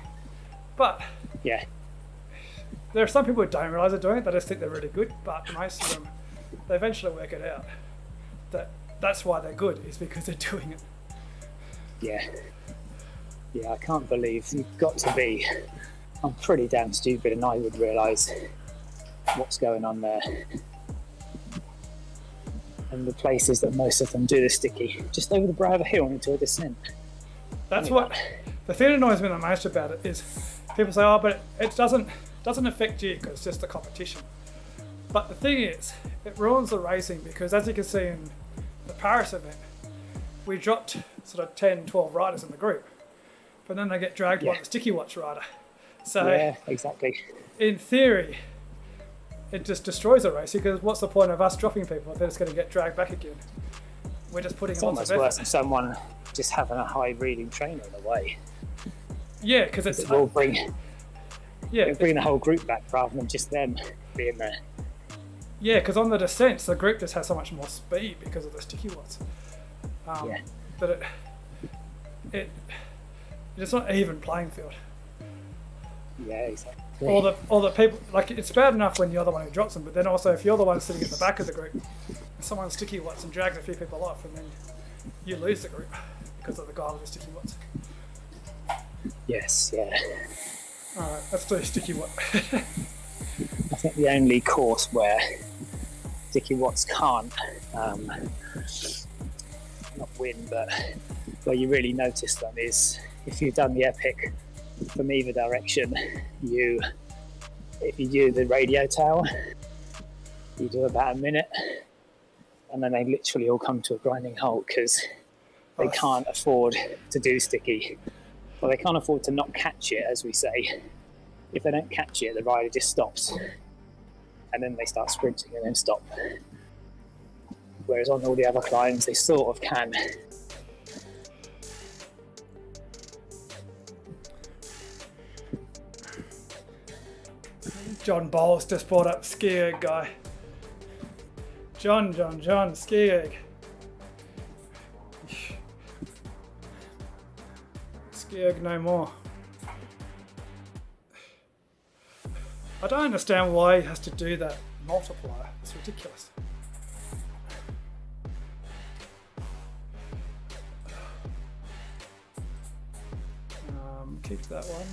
But yeah, there are some people who don't realise they're doing it. They just think they're really good, but most of them, they eventually work it out. That's why they're good, is because they're doing it. Yeah, I can't believe you've got to be. I'm pretty damn stupid, and I would realise what's going on there. And the places that most of them do the sticky, just over the brow of a hill into a descent. That's what the thing that annoys me the most about it is people say, "Oh, but it doesn't affect you because it's just a competition." But the thing is, it ruins the racing because, as you can see in the Paris event, we dropped sort of 10, 12 riders in the group, but then they get dragged by the sticky watch rider. So yeah, exactly. In theory, it just destroys the race, because what's the point of us dropping people if they're just going to get dragged back again? We're just putting lots of effort. It's almost worse than someone just having a high reading trainer in a way. Yeah, because it will bring the whole group back rather than just them being there. Yeah, because on the descents, the group just has so much more speed because of the sticky watts. But it's not an even playing field. Yeah, exactly. Or the people, like, it's bad enough when you're the one who drops them, but then also if you're the one sitting at the back of the group, someone sticky watts and drags a few people off, and then you lose the group because of the guy with the sticky watts. Yes, yeah. Alright, let's do sticky watt. I think the only course where sticky watts can't not win, but where you really notice them is if you've done the epic from either direction. If you do the radio tower, you do about a minute, and then they literally all come to a grinding halt because they can't afford to do sticky. Well, they can't afford to not catch it, as we say. If they don't catch it, the rider just stops, and then they start sprinting and then stop. Whereas on all the other climbs, they sort of can. John Bowles just brought up ski erg guy. John, ski erg. Ski erg no more. I don't understand why he has to do that multiplier. It's ridiculous. Keep that one.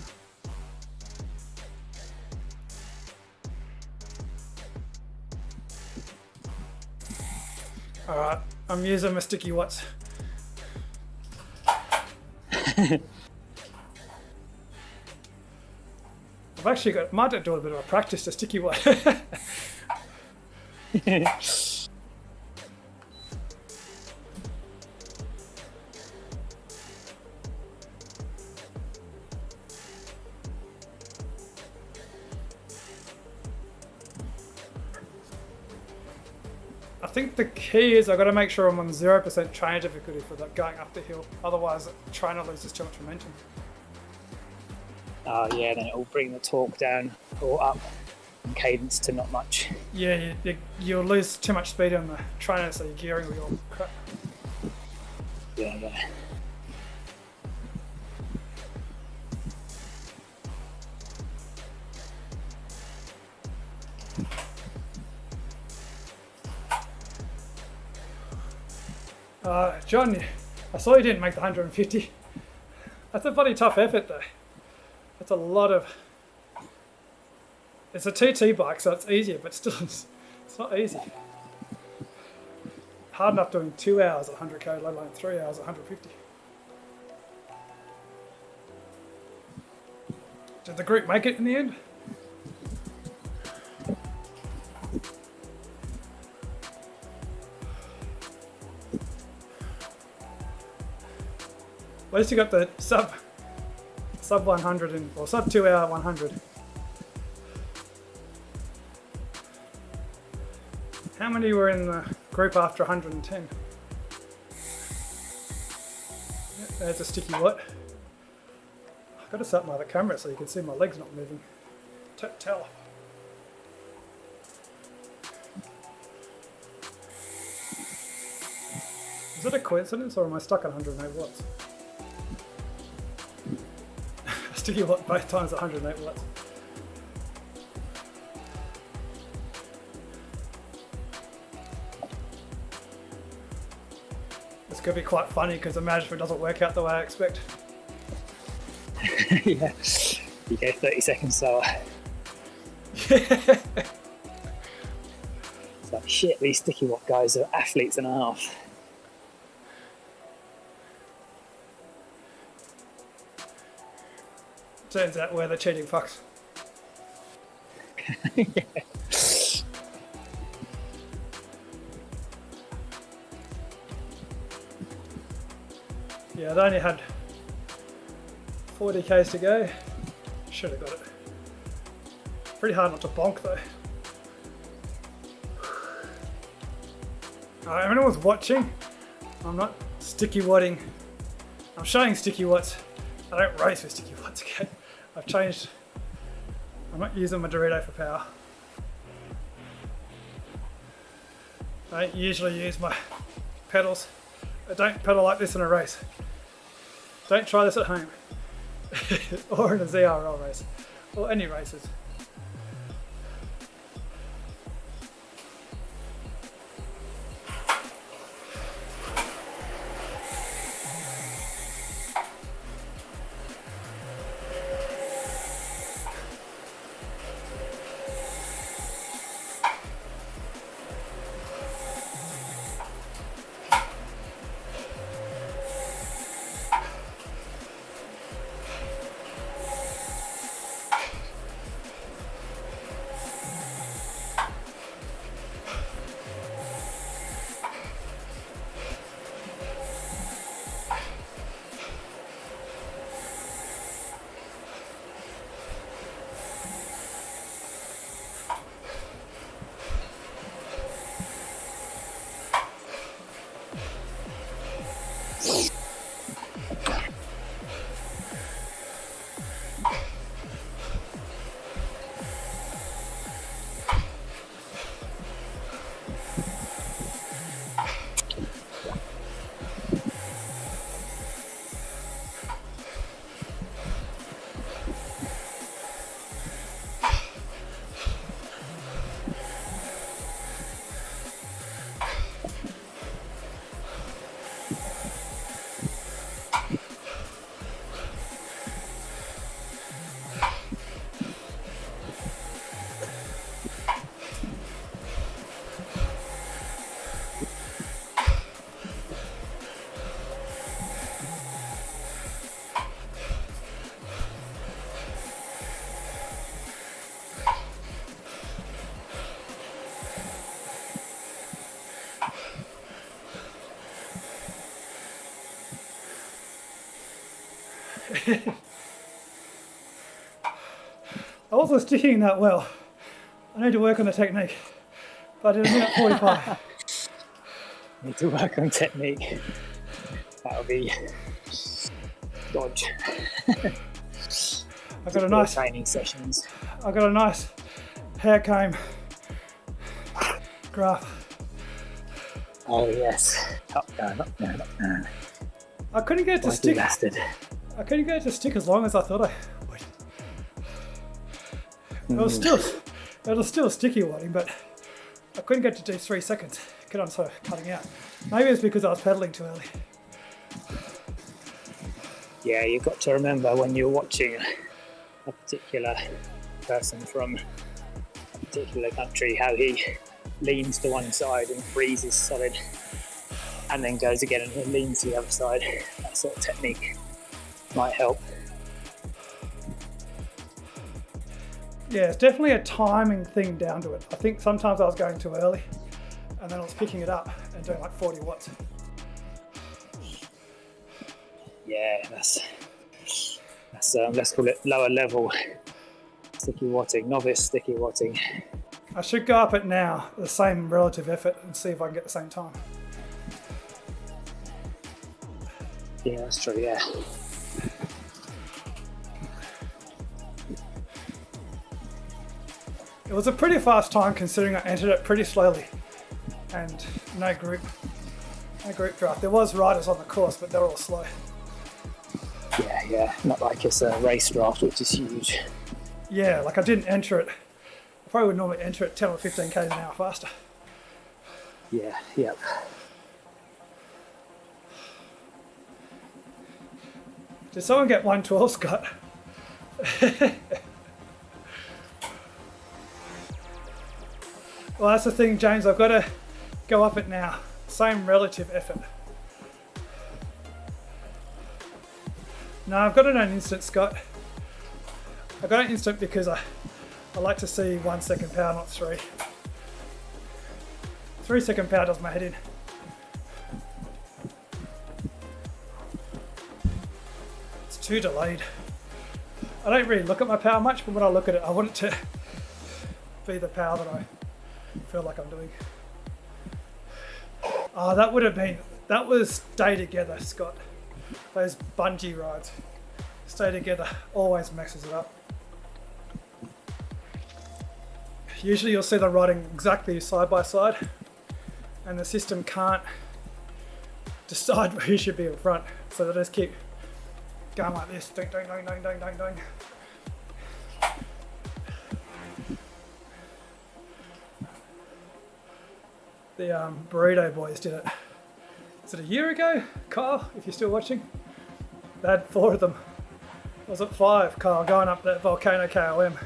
Alright, I'm using my sticky watts. I've actually got, might do a bit of a practice to sticky watt. I think the key is I've got to make sure I'm on 0% train difficulty for that going up the hill. Otherwise, the trainer loses too much momentum. Yeah, then it'll bring the torque down or up and cadence to not much. Yeah, you'll lose too much speed on the trainer, so your gearing will be all crap. Yeah. John, I saw you didn't make the 150. That's a bloody tough effort though. That's a lot of... It's a TT bike, so it's easier, but still it's not easy. Hard enough doing 2 hours at 100k, let alone 3 hours at 150. Did the group make it in the end? At least you got the sub 100 or sub 2 hour 100. How many were in the group after 110? There's a sticky watt. I've got to set my other camera so you can see my legs not moving. Tell. Is it a coincidence or am I stuck at 108 watts? Sticky watt both times at 108 watts. It's going to be quite funny because imagine if it doesn't work out the way I expect. Yeah, you go 30 seconds slower. Yeah. It's like, shit, these sticky watt guys are athletes and a half. Turns out we're the cheating fucks. Yeah. Yeah, I only had 40 k's to go. Should have got it. Pretty hard not to bonk though. Alright, if anyone's watching, I'm not sticky watting. I'm showing sticky watts. I don't race with sticky watts, okay? I've changed. I'm not using my Dorito for power. I don't usually use my pedals. I don't pedal like this in a race. Don't try this at home. Or in a ZRL race. Or any races. I wasn't sticking that well. I need to work on the technique. But I did a minute 45. Need to work on technique. That'll be dodge. I've got a nice training sessions. I've got a nice hair comb graph. Oh yes, up down, up down, up down. I couldn't get it to Like stick. bastard. I couldn't get it to stick as long as I thought I would. It was still sticky watting, but I couldn't get to do 3 seconds. Because I'm so cutting out. Maybe it's because I was pedaling too early. Yeah, you've got to remember when you're watching a particular person from a particular country, how he leans to one side and freezes solid, and then goes again and leans to the other side. That sort of technique might help. Yeah, it's definitely a timing thing down to it. I think sometimes I was going too early, and then I was picking it up and doing like 40 watts. Yeah, that's let's call it lower level sticky watting, novice sticky watting. I should go up it now, the same relative effort, and see if I can get the same time. Yeah, that's true, yeah. It was a pretty fast time considering I entered it pretty slowly, and no group draft. There was riders on the course, but they're all slow. Yeah, not like it's a race draft, which is huge. Yeah, like I didn't enter it. I probably would normally enter it 10 or 15 k's an hour faster. Yeah, yep. Did someone get 112, Scott? Well, that's the thing, James. I've got to go up it now. Same relative effort. No, I've got it on instant, Scott. I got it instant because I like to see 1 second power, not 3. 3 second power does my head in. It's too delayed. I don't really look at my power much, but when I look at it, I want it to be the power that I feel like I'm doing. Oh, that was stay together, Scott. Those bungee rides. Stay together always messes it up. Usually you'll see them riding exactly side by side, and the system can't decide who should be in front, so they just keep going like this. Ding, ding, ding, ding, ding, ding, ding. The Burrito Boys did it. Was it a year ago, Kyle, if you're still watching? They had 4 of them. Was it 5, Kyle, going up that Volcano KOM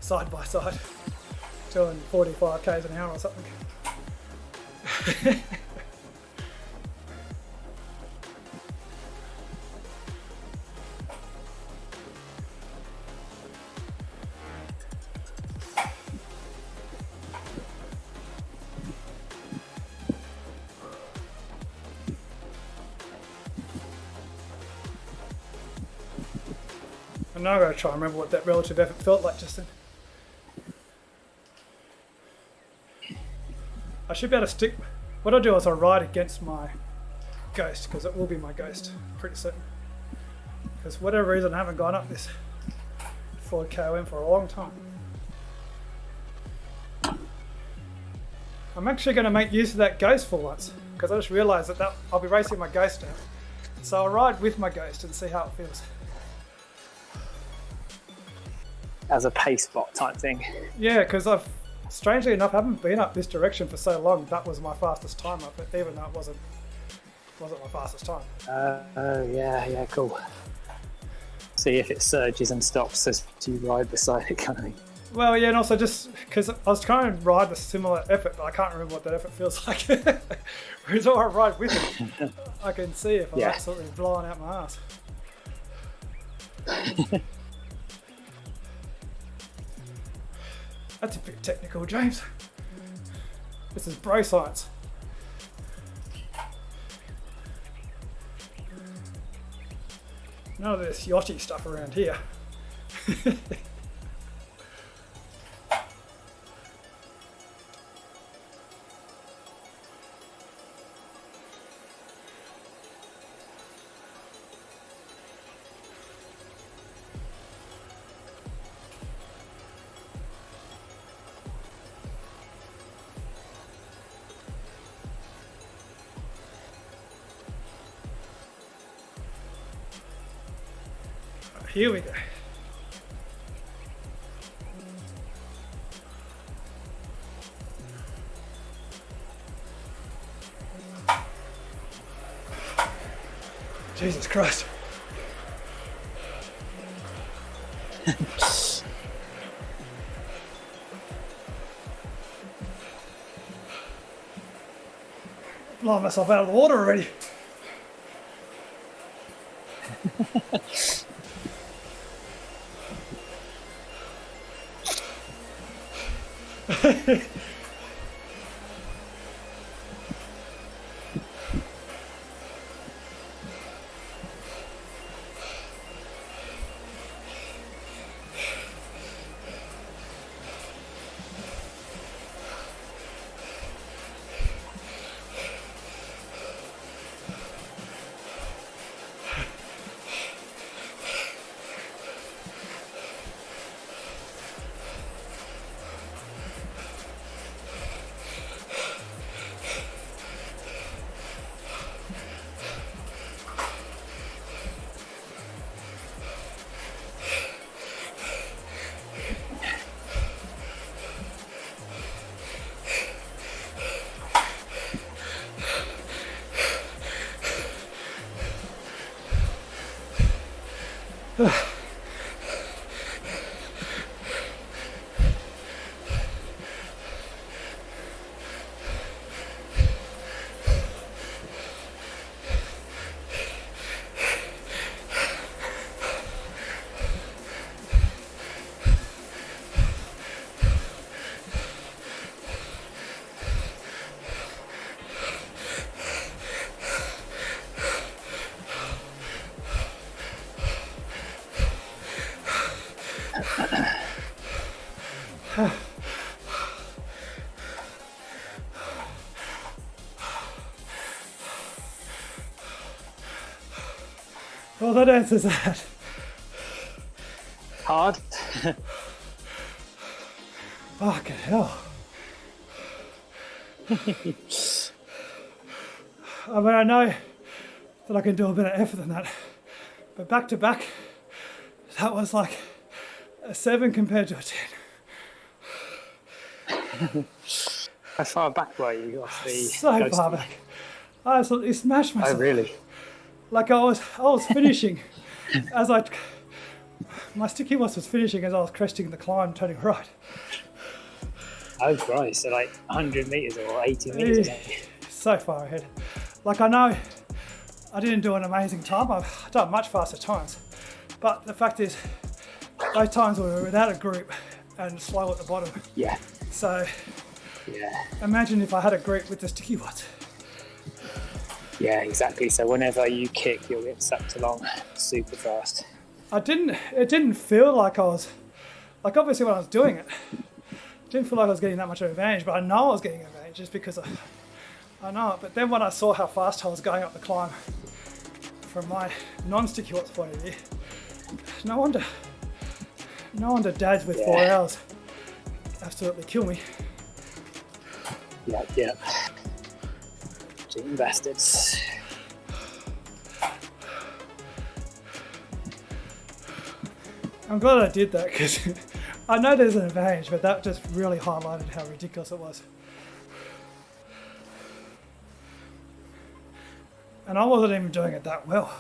side by side, doing 45 k's an hour or something. I'm now going to try and remember what that relative effort felt like just then. I should be able to stick. What I'll do is I'll ride against my ghost, because it will be my ghost, pretty certain. Because for whatever reason I haven't gone up this 4 km for a long time. I'm actually going to make use of that ghost for once, because I just realised that I'll be racing my ghost now. So I'll ride with my ghost and see how it feels. As a pace spot type thing. Yeah, because strangely enough, I haven't been up this direction for so long. That was my fastest time up it, even though it wasn't my fastest time. Yeah, cool. See if it surges and stops as you ride beside it, kind of thing. Well, yeah, and also just because I was trying to ride a similar effort, but I can't remember what that effort feels like. Whereas when I ride with it, I can see if I'm absolutely blowing out my ass. That's a bit technical, James. This is bro science. None of this yachty stuff around here. Here we go. Jesus Christ. Blowing myself out of the water already. Well, that answers that. Hard. Fucking hell. I mean, I know that I can do a bit of effort than that, but back to back, that was like a 7 compared to a 10. How far back were you off the So ghosty? far back. I absolutely smashed myself. Oh, really? Like I was finishing as my sticky was finishing as I was cresting the climb, turning right. Oh, Christ. So like 100 metres or 80 metres or something. So far ahead. Like I know I didn't do an amazing time. I've done much faster times. But the fact is, those times were without a group and slow at the bottom. Yeah. So Yeah. imagine if I had a group with the sticky ones. Yeah, exactly. So whenever you kick, you'll get sucked along super fast. It didn't feel like I was, like obviously when I was doing it, didn't feel like I was getting that much of an advantage, but I know I was getting an advantage just because I know it. But then when I saw how fast I was going up the climb from my non-sticky watts point of view, no wonder dads with 4 hours absolutely kill me. Yeah. Cheating bastards. I'm glad I did that because I know there's an advantage, but that just really highlighted how ridiculous it was. And I wasn't even doing it that well.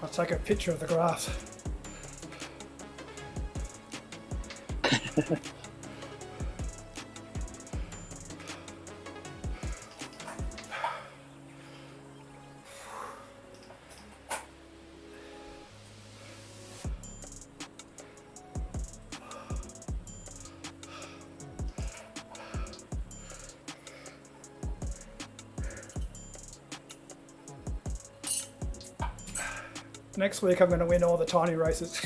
I'll take a picture of the grass. Next week I'm going to win all the tiny races.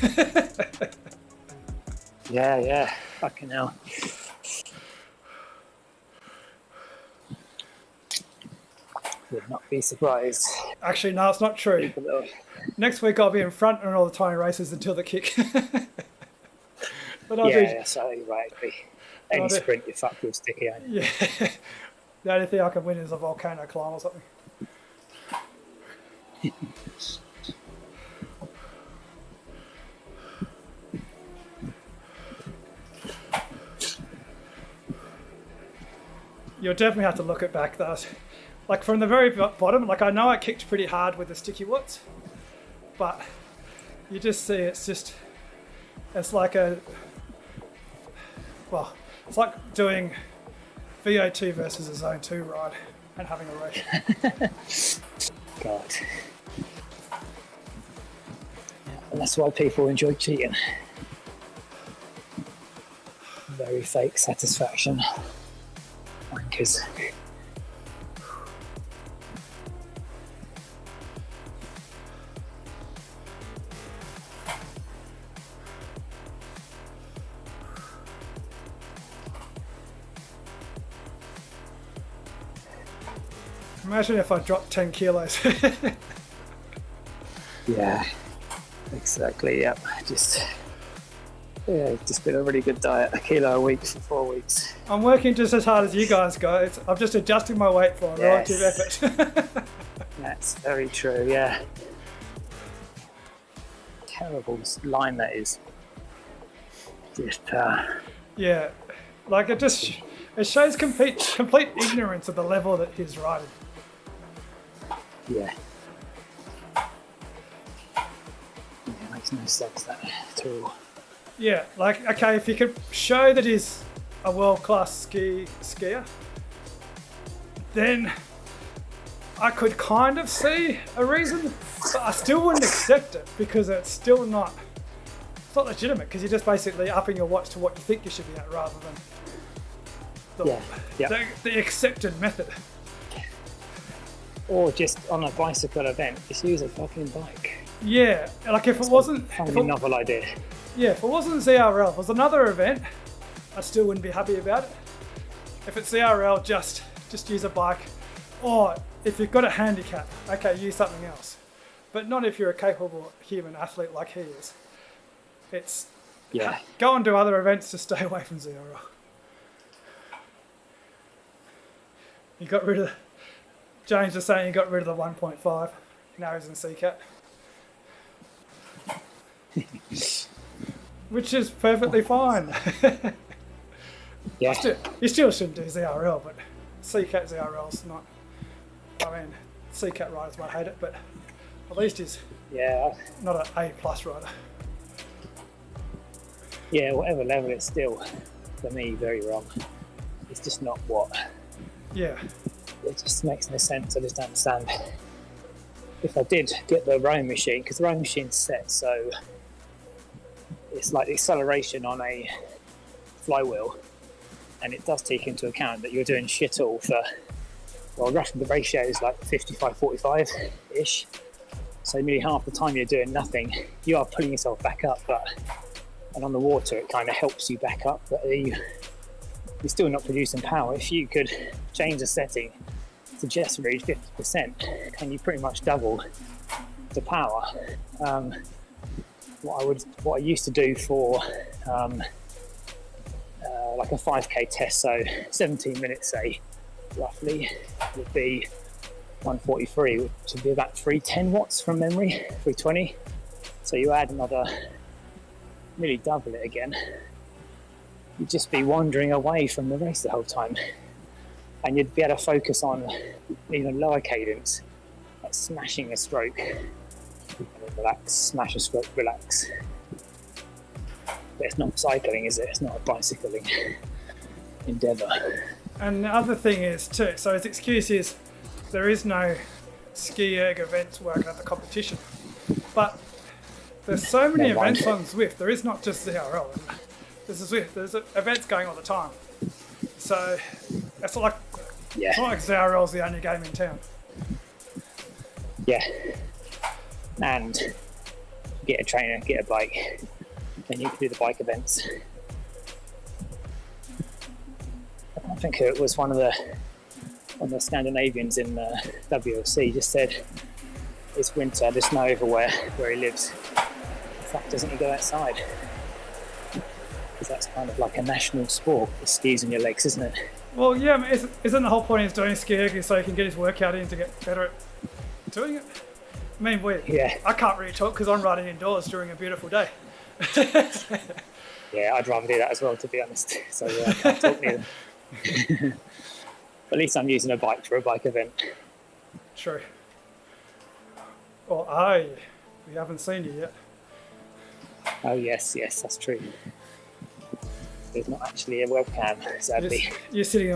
Yeah. Fucking hell. Would not be surprised. Actually, no, it's not true. Next week I'll be in front in all the tiny races until the kick. But so right. Any sprint you're fucked with sticky, ain't you? Yeah. The only thing I can win is a volcano climb or something. You'll definitely have to look it back though. Like from the very bottom, like I know I kicked pretty hard with the sticky watts, but you just see it's like it's like doing VO2 versus a Zone 2 ride and having a race. God. And that's why people enjoy cheating. Very fake satisfaction. Wankers. Imagine if I dropped 10 kilos. Yeah, exactly. Yep. Just been a really good diet. 1 kilo a week for 4 weeks. I'm working just as hard as you guys, guys. I'm just adjusting my weight for relative effort. That's very true. Yeah. Terrible line that is. Just. Yeah, like it shows complete ignorance of the level that he's riding. Yeah. Makes no sense that at all. Yeah, like, okay, if you could show that he's a world-class skier, then I could kind of see a reason, but I still wouldn't accept it because it's not legitimate because you're just basically upping your watch to what you think you should be at rather than the accepted method. Or just on a bicycle event, just use a fucking bike. Yeah, like if it wasn't... novel idea. Yeah, if it wasn't ZRL, if it was another event, I still wouldn't be happy about it. If it's ZRL, just use a bike. Or if you've got a handicap, okay, use something else. But not if you're a capable human athlete like he is. It's... Yeah. Go and do other events to stay away from ZRL. You got rid of... James was saying he got rid of the 1.5. Now he's in CCAT. Which is perfectly fine. Yeah. You still shouldn't do ZRL, but CCAT ZRL's not... I mean, CCAT riders might hate it, but at least he's not an A+ rider. Yeah, whatever level, it's still, for me, very wrong. It's just not what... Yeah. It just makes no sense. I just don't understand. If I did get the rowing machine, because the rowing machine's set, so it's like the acceleration on a flywheel, and it does take into account that you're doing shit all for, well, roughly the ratio is like 55-45-ish. So nearly half the time you're doing nothing, you are pulling yourself back up, and on the water it kind of helps you back up, but you're still not producing power. If you could change the setting to just reach 50%, and you pretty much double the power. What I used to do for like a 5k test, so 17 minutes, say, roughly, would be 143, which would be about 310 watts from memory, 320. So you add another, nearly double it again. You'd just be wandering away from the race the whole time. And you'd be able to focus on even lower cadence, like smashing a stroke. Relax, smash a stroke, relax. But it's not cycling, is it? It's not a bicycling endeavour. And the other thing is too, so his excuse is there is no ski erg events working at the competition. But there's so many events on Zwift, there is not just ZRL. There's events going all the time. So it's not like ZRL is the only game in town. Yeah. And get a trainer, get a bike, then you can do the bike events. I think it was one of the Scandinavians in WLC just said it's winter, there's snow everywhere where he lives. In fact, doesn't he go outside? Because that's kind of like a national sport, the skis on your legs, isn't it? Well, yeah, I mean, isn't the whole point of doing ski so he can get his workout in to get better at doing it? I mean, I can't really talk because I'm riding indoors during a beautiful day. Yeah, I'd rather do that as well, to be honest. So I can't talk neither. At least I'm using a bike for a bike event. True. Well, we haven't seen you yet. Oh yes, that's true. There's not actually a webcam, sadly. You're sitting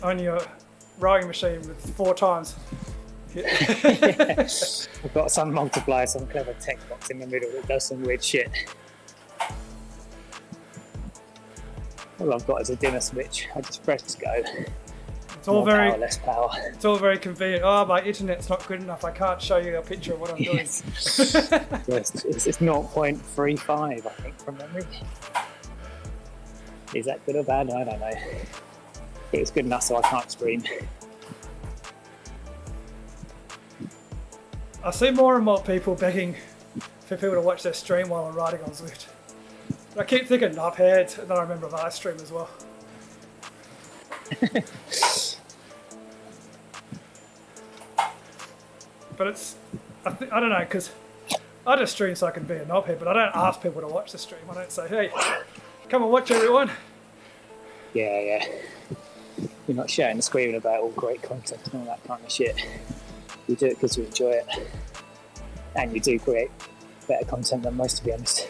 on your rowing machine with 4 times. I've got some multiplier, some clever text box in the middle that does some weird shit. All I've got is a dimmer switch. I just press go. It's all very less power. It's all very convenient. Oh, my internet's not good enough. I can't show you a picture of what I'm doing. Yes. It's 0.35, I think, from memory. Is that good or bad? I don't know. But it's good enough so I can't scream. I see more and more people begging for people to watch their stream while I'm riding on Zwift. I keep thinking knobheads, and then I remember live stream as well. But I don't know, because I just stream so I can be a knobhead, but I don't ask people to watch the stream. I don't say, hey, come and watch everyone. Yeah. You're not shouting and screaming about all great content and all that kind of shit. You do it because you enjoy it. And you do create better content than most, to be honest.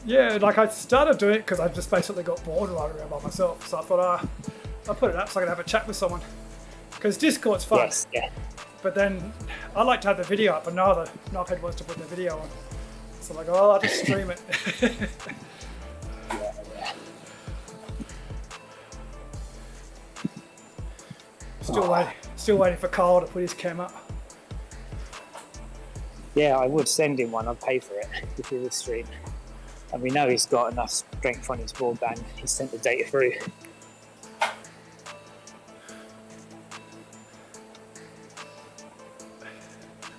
Yeah, like I started doing it because I just basically got bored riding around by myself. So I thought, I'll put it up so I can have a chat with someone. Because Discord's fun. Yes, yeah. But then I like to have the video up, but now the knobhead wants to put the video on. So I'm like, oh, I'll just stream it. Yeah. Still waiting for Carl to put his cam up. Yeah, I would send him one. I'd pay for it if he would stream. And we know he's got enough strength on his broadband. He sent the data through.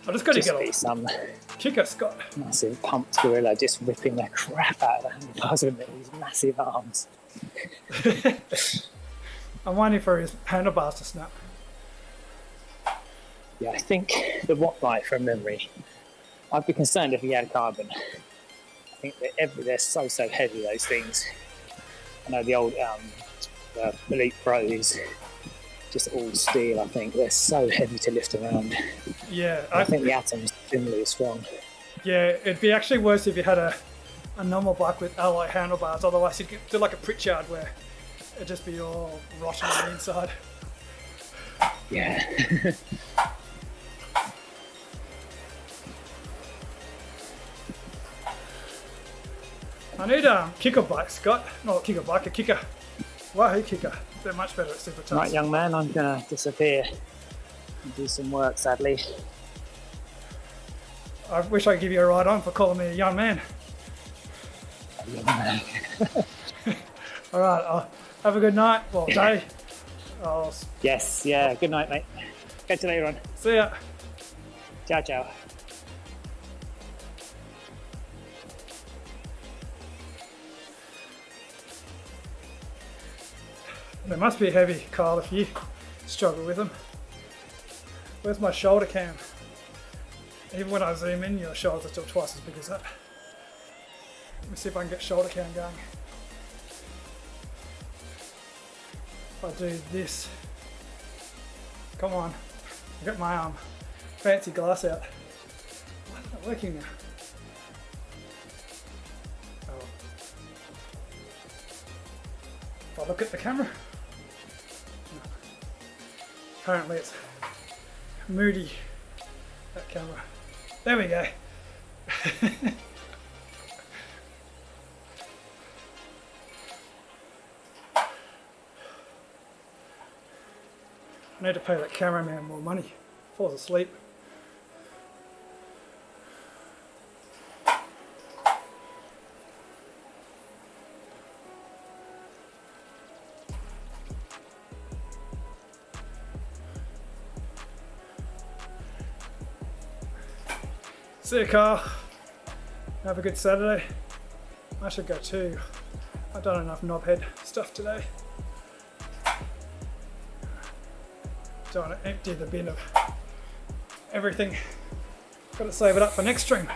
I just got to get some kicker, Scott. Massive pumped gorilla just ripping the crap out of the handlebars with these massive arms. I'm waiting for his handlebars to snap. Yeah, I think the watt light from memory. I'd be concerned if he had carbon. I think they're so heavy, those things. I know the old the Elite Pro is just all steel, I think. They're so heavy to lift around. Yeah. I think the Atom's similarly strong. Yeah, it'd be actually worse if you had a normal bike with alloy handlebars. Otherwise, you'd do like a Pritchard where it'd just be all rotten on the inside. Yeah. I need a kicker bike, Scott. Not a kicker bike, a kicker. Wahoo kicker. They're much better at super touch. Right, young man, I'm going to disappear and do some work, sadly. I wish I could give you a ride on for calling me a young man. Young man. All right, I'll have a good night. Well, day. Yes, yeah. Good night, mate. Catch you later on. See ya. Ciao, ciao. They must be heavy, Carl, if you struggle with them. Where's my shoulder cam? Even when I zoom in, your shoulders are still twice as big as that. Let me see if I can get shoulder cam going. If I do this. Come on. Get my fancy glass out. Why isn't it working now? Oh. If I look at the camera. Apparently it's moody, that camera. There we go. I need to pay that cameraman more money. Falls asleep. See you, Carl. Have a good Saturday. I should go too. I've done enough knobhead stuff today. Don't want to empty the bin of everything. Got to save it up for next stream.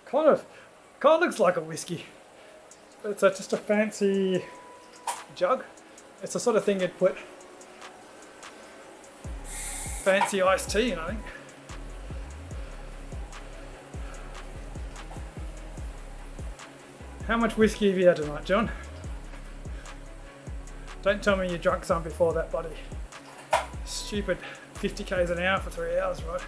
kind of looks like a whiskey. But it's just a fancy jug. It's the sort of thing you'd put fancy iced tea in, I think. How much whiskey have you had tonight, John? Don't tell me you drunk some before that bloody stupid 50 k's an hour for 3 hours, right?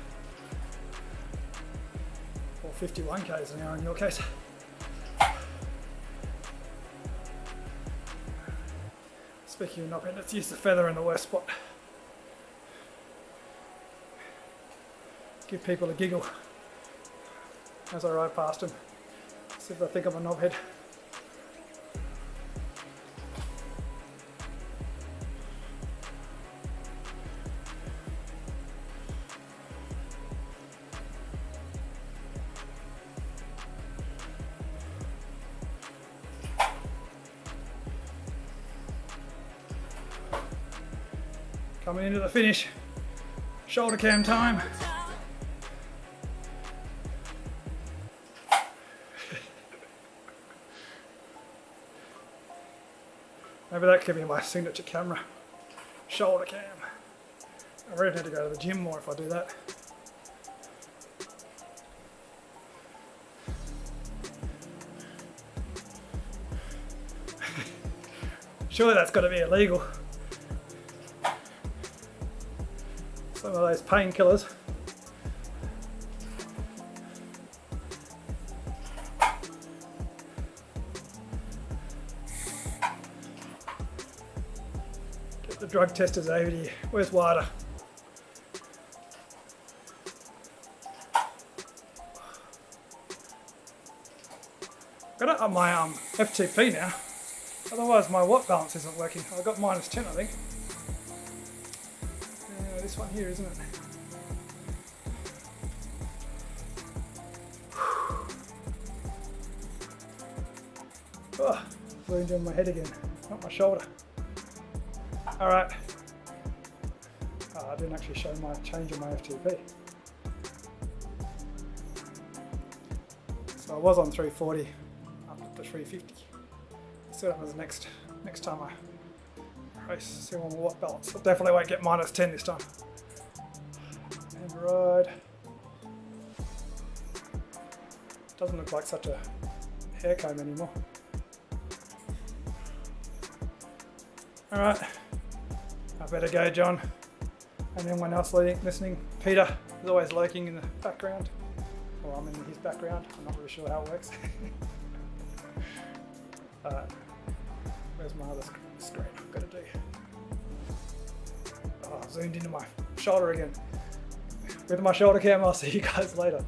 Or 51 k's an hour in your case. Speaking of knobhead, let's use the feather in the worst spot. Give people a giggle as I ride past them. See if they think I'm a knobhead. Coming into the finish. Shoulder cam time. Maybe that could be my signature camera. Shoulder cam. I really need to go to the gym more if I do that. Surely that's got to be illegal. Some of those painkillers. Get the drug testers over to you. Where's water? Gotta up my FTP now. Otherwise my watt balance isn't working. I've got -10, I think. This one here, isn't it? Oh, wound on my head again, not my shoulder. All right. Oh, I didn't actually show my change in my FTP. So I was on 340, up to 350. See what happens next time I race. See what my watt balance. I definitely won't get -10 this time. And ride. Doesn't look like such a hair comb anymore. All right, I better go, John. And anyone else listening, Peter is always lurking in the background. Or I'm in his background. I'm not really sure how it works. Where's my other screen? I've got to do. Oh, I've zoomed into my shoulder again. With my shoulder cam, I'll see you guys later.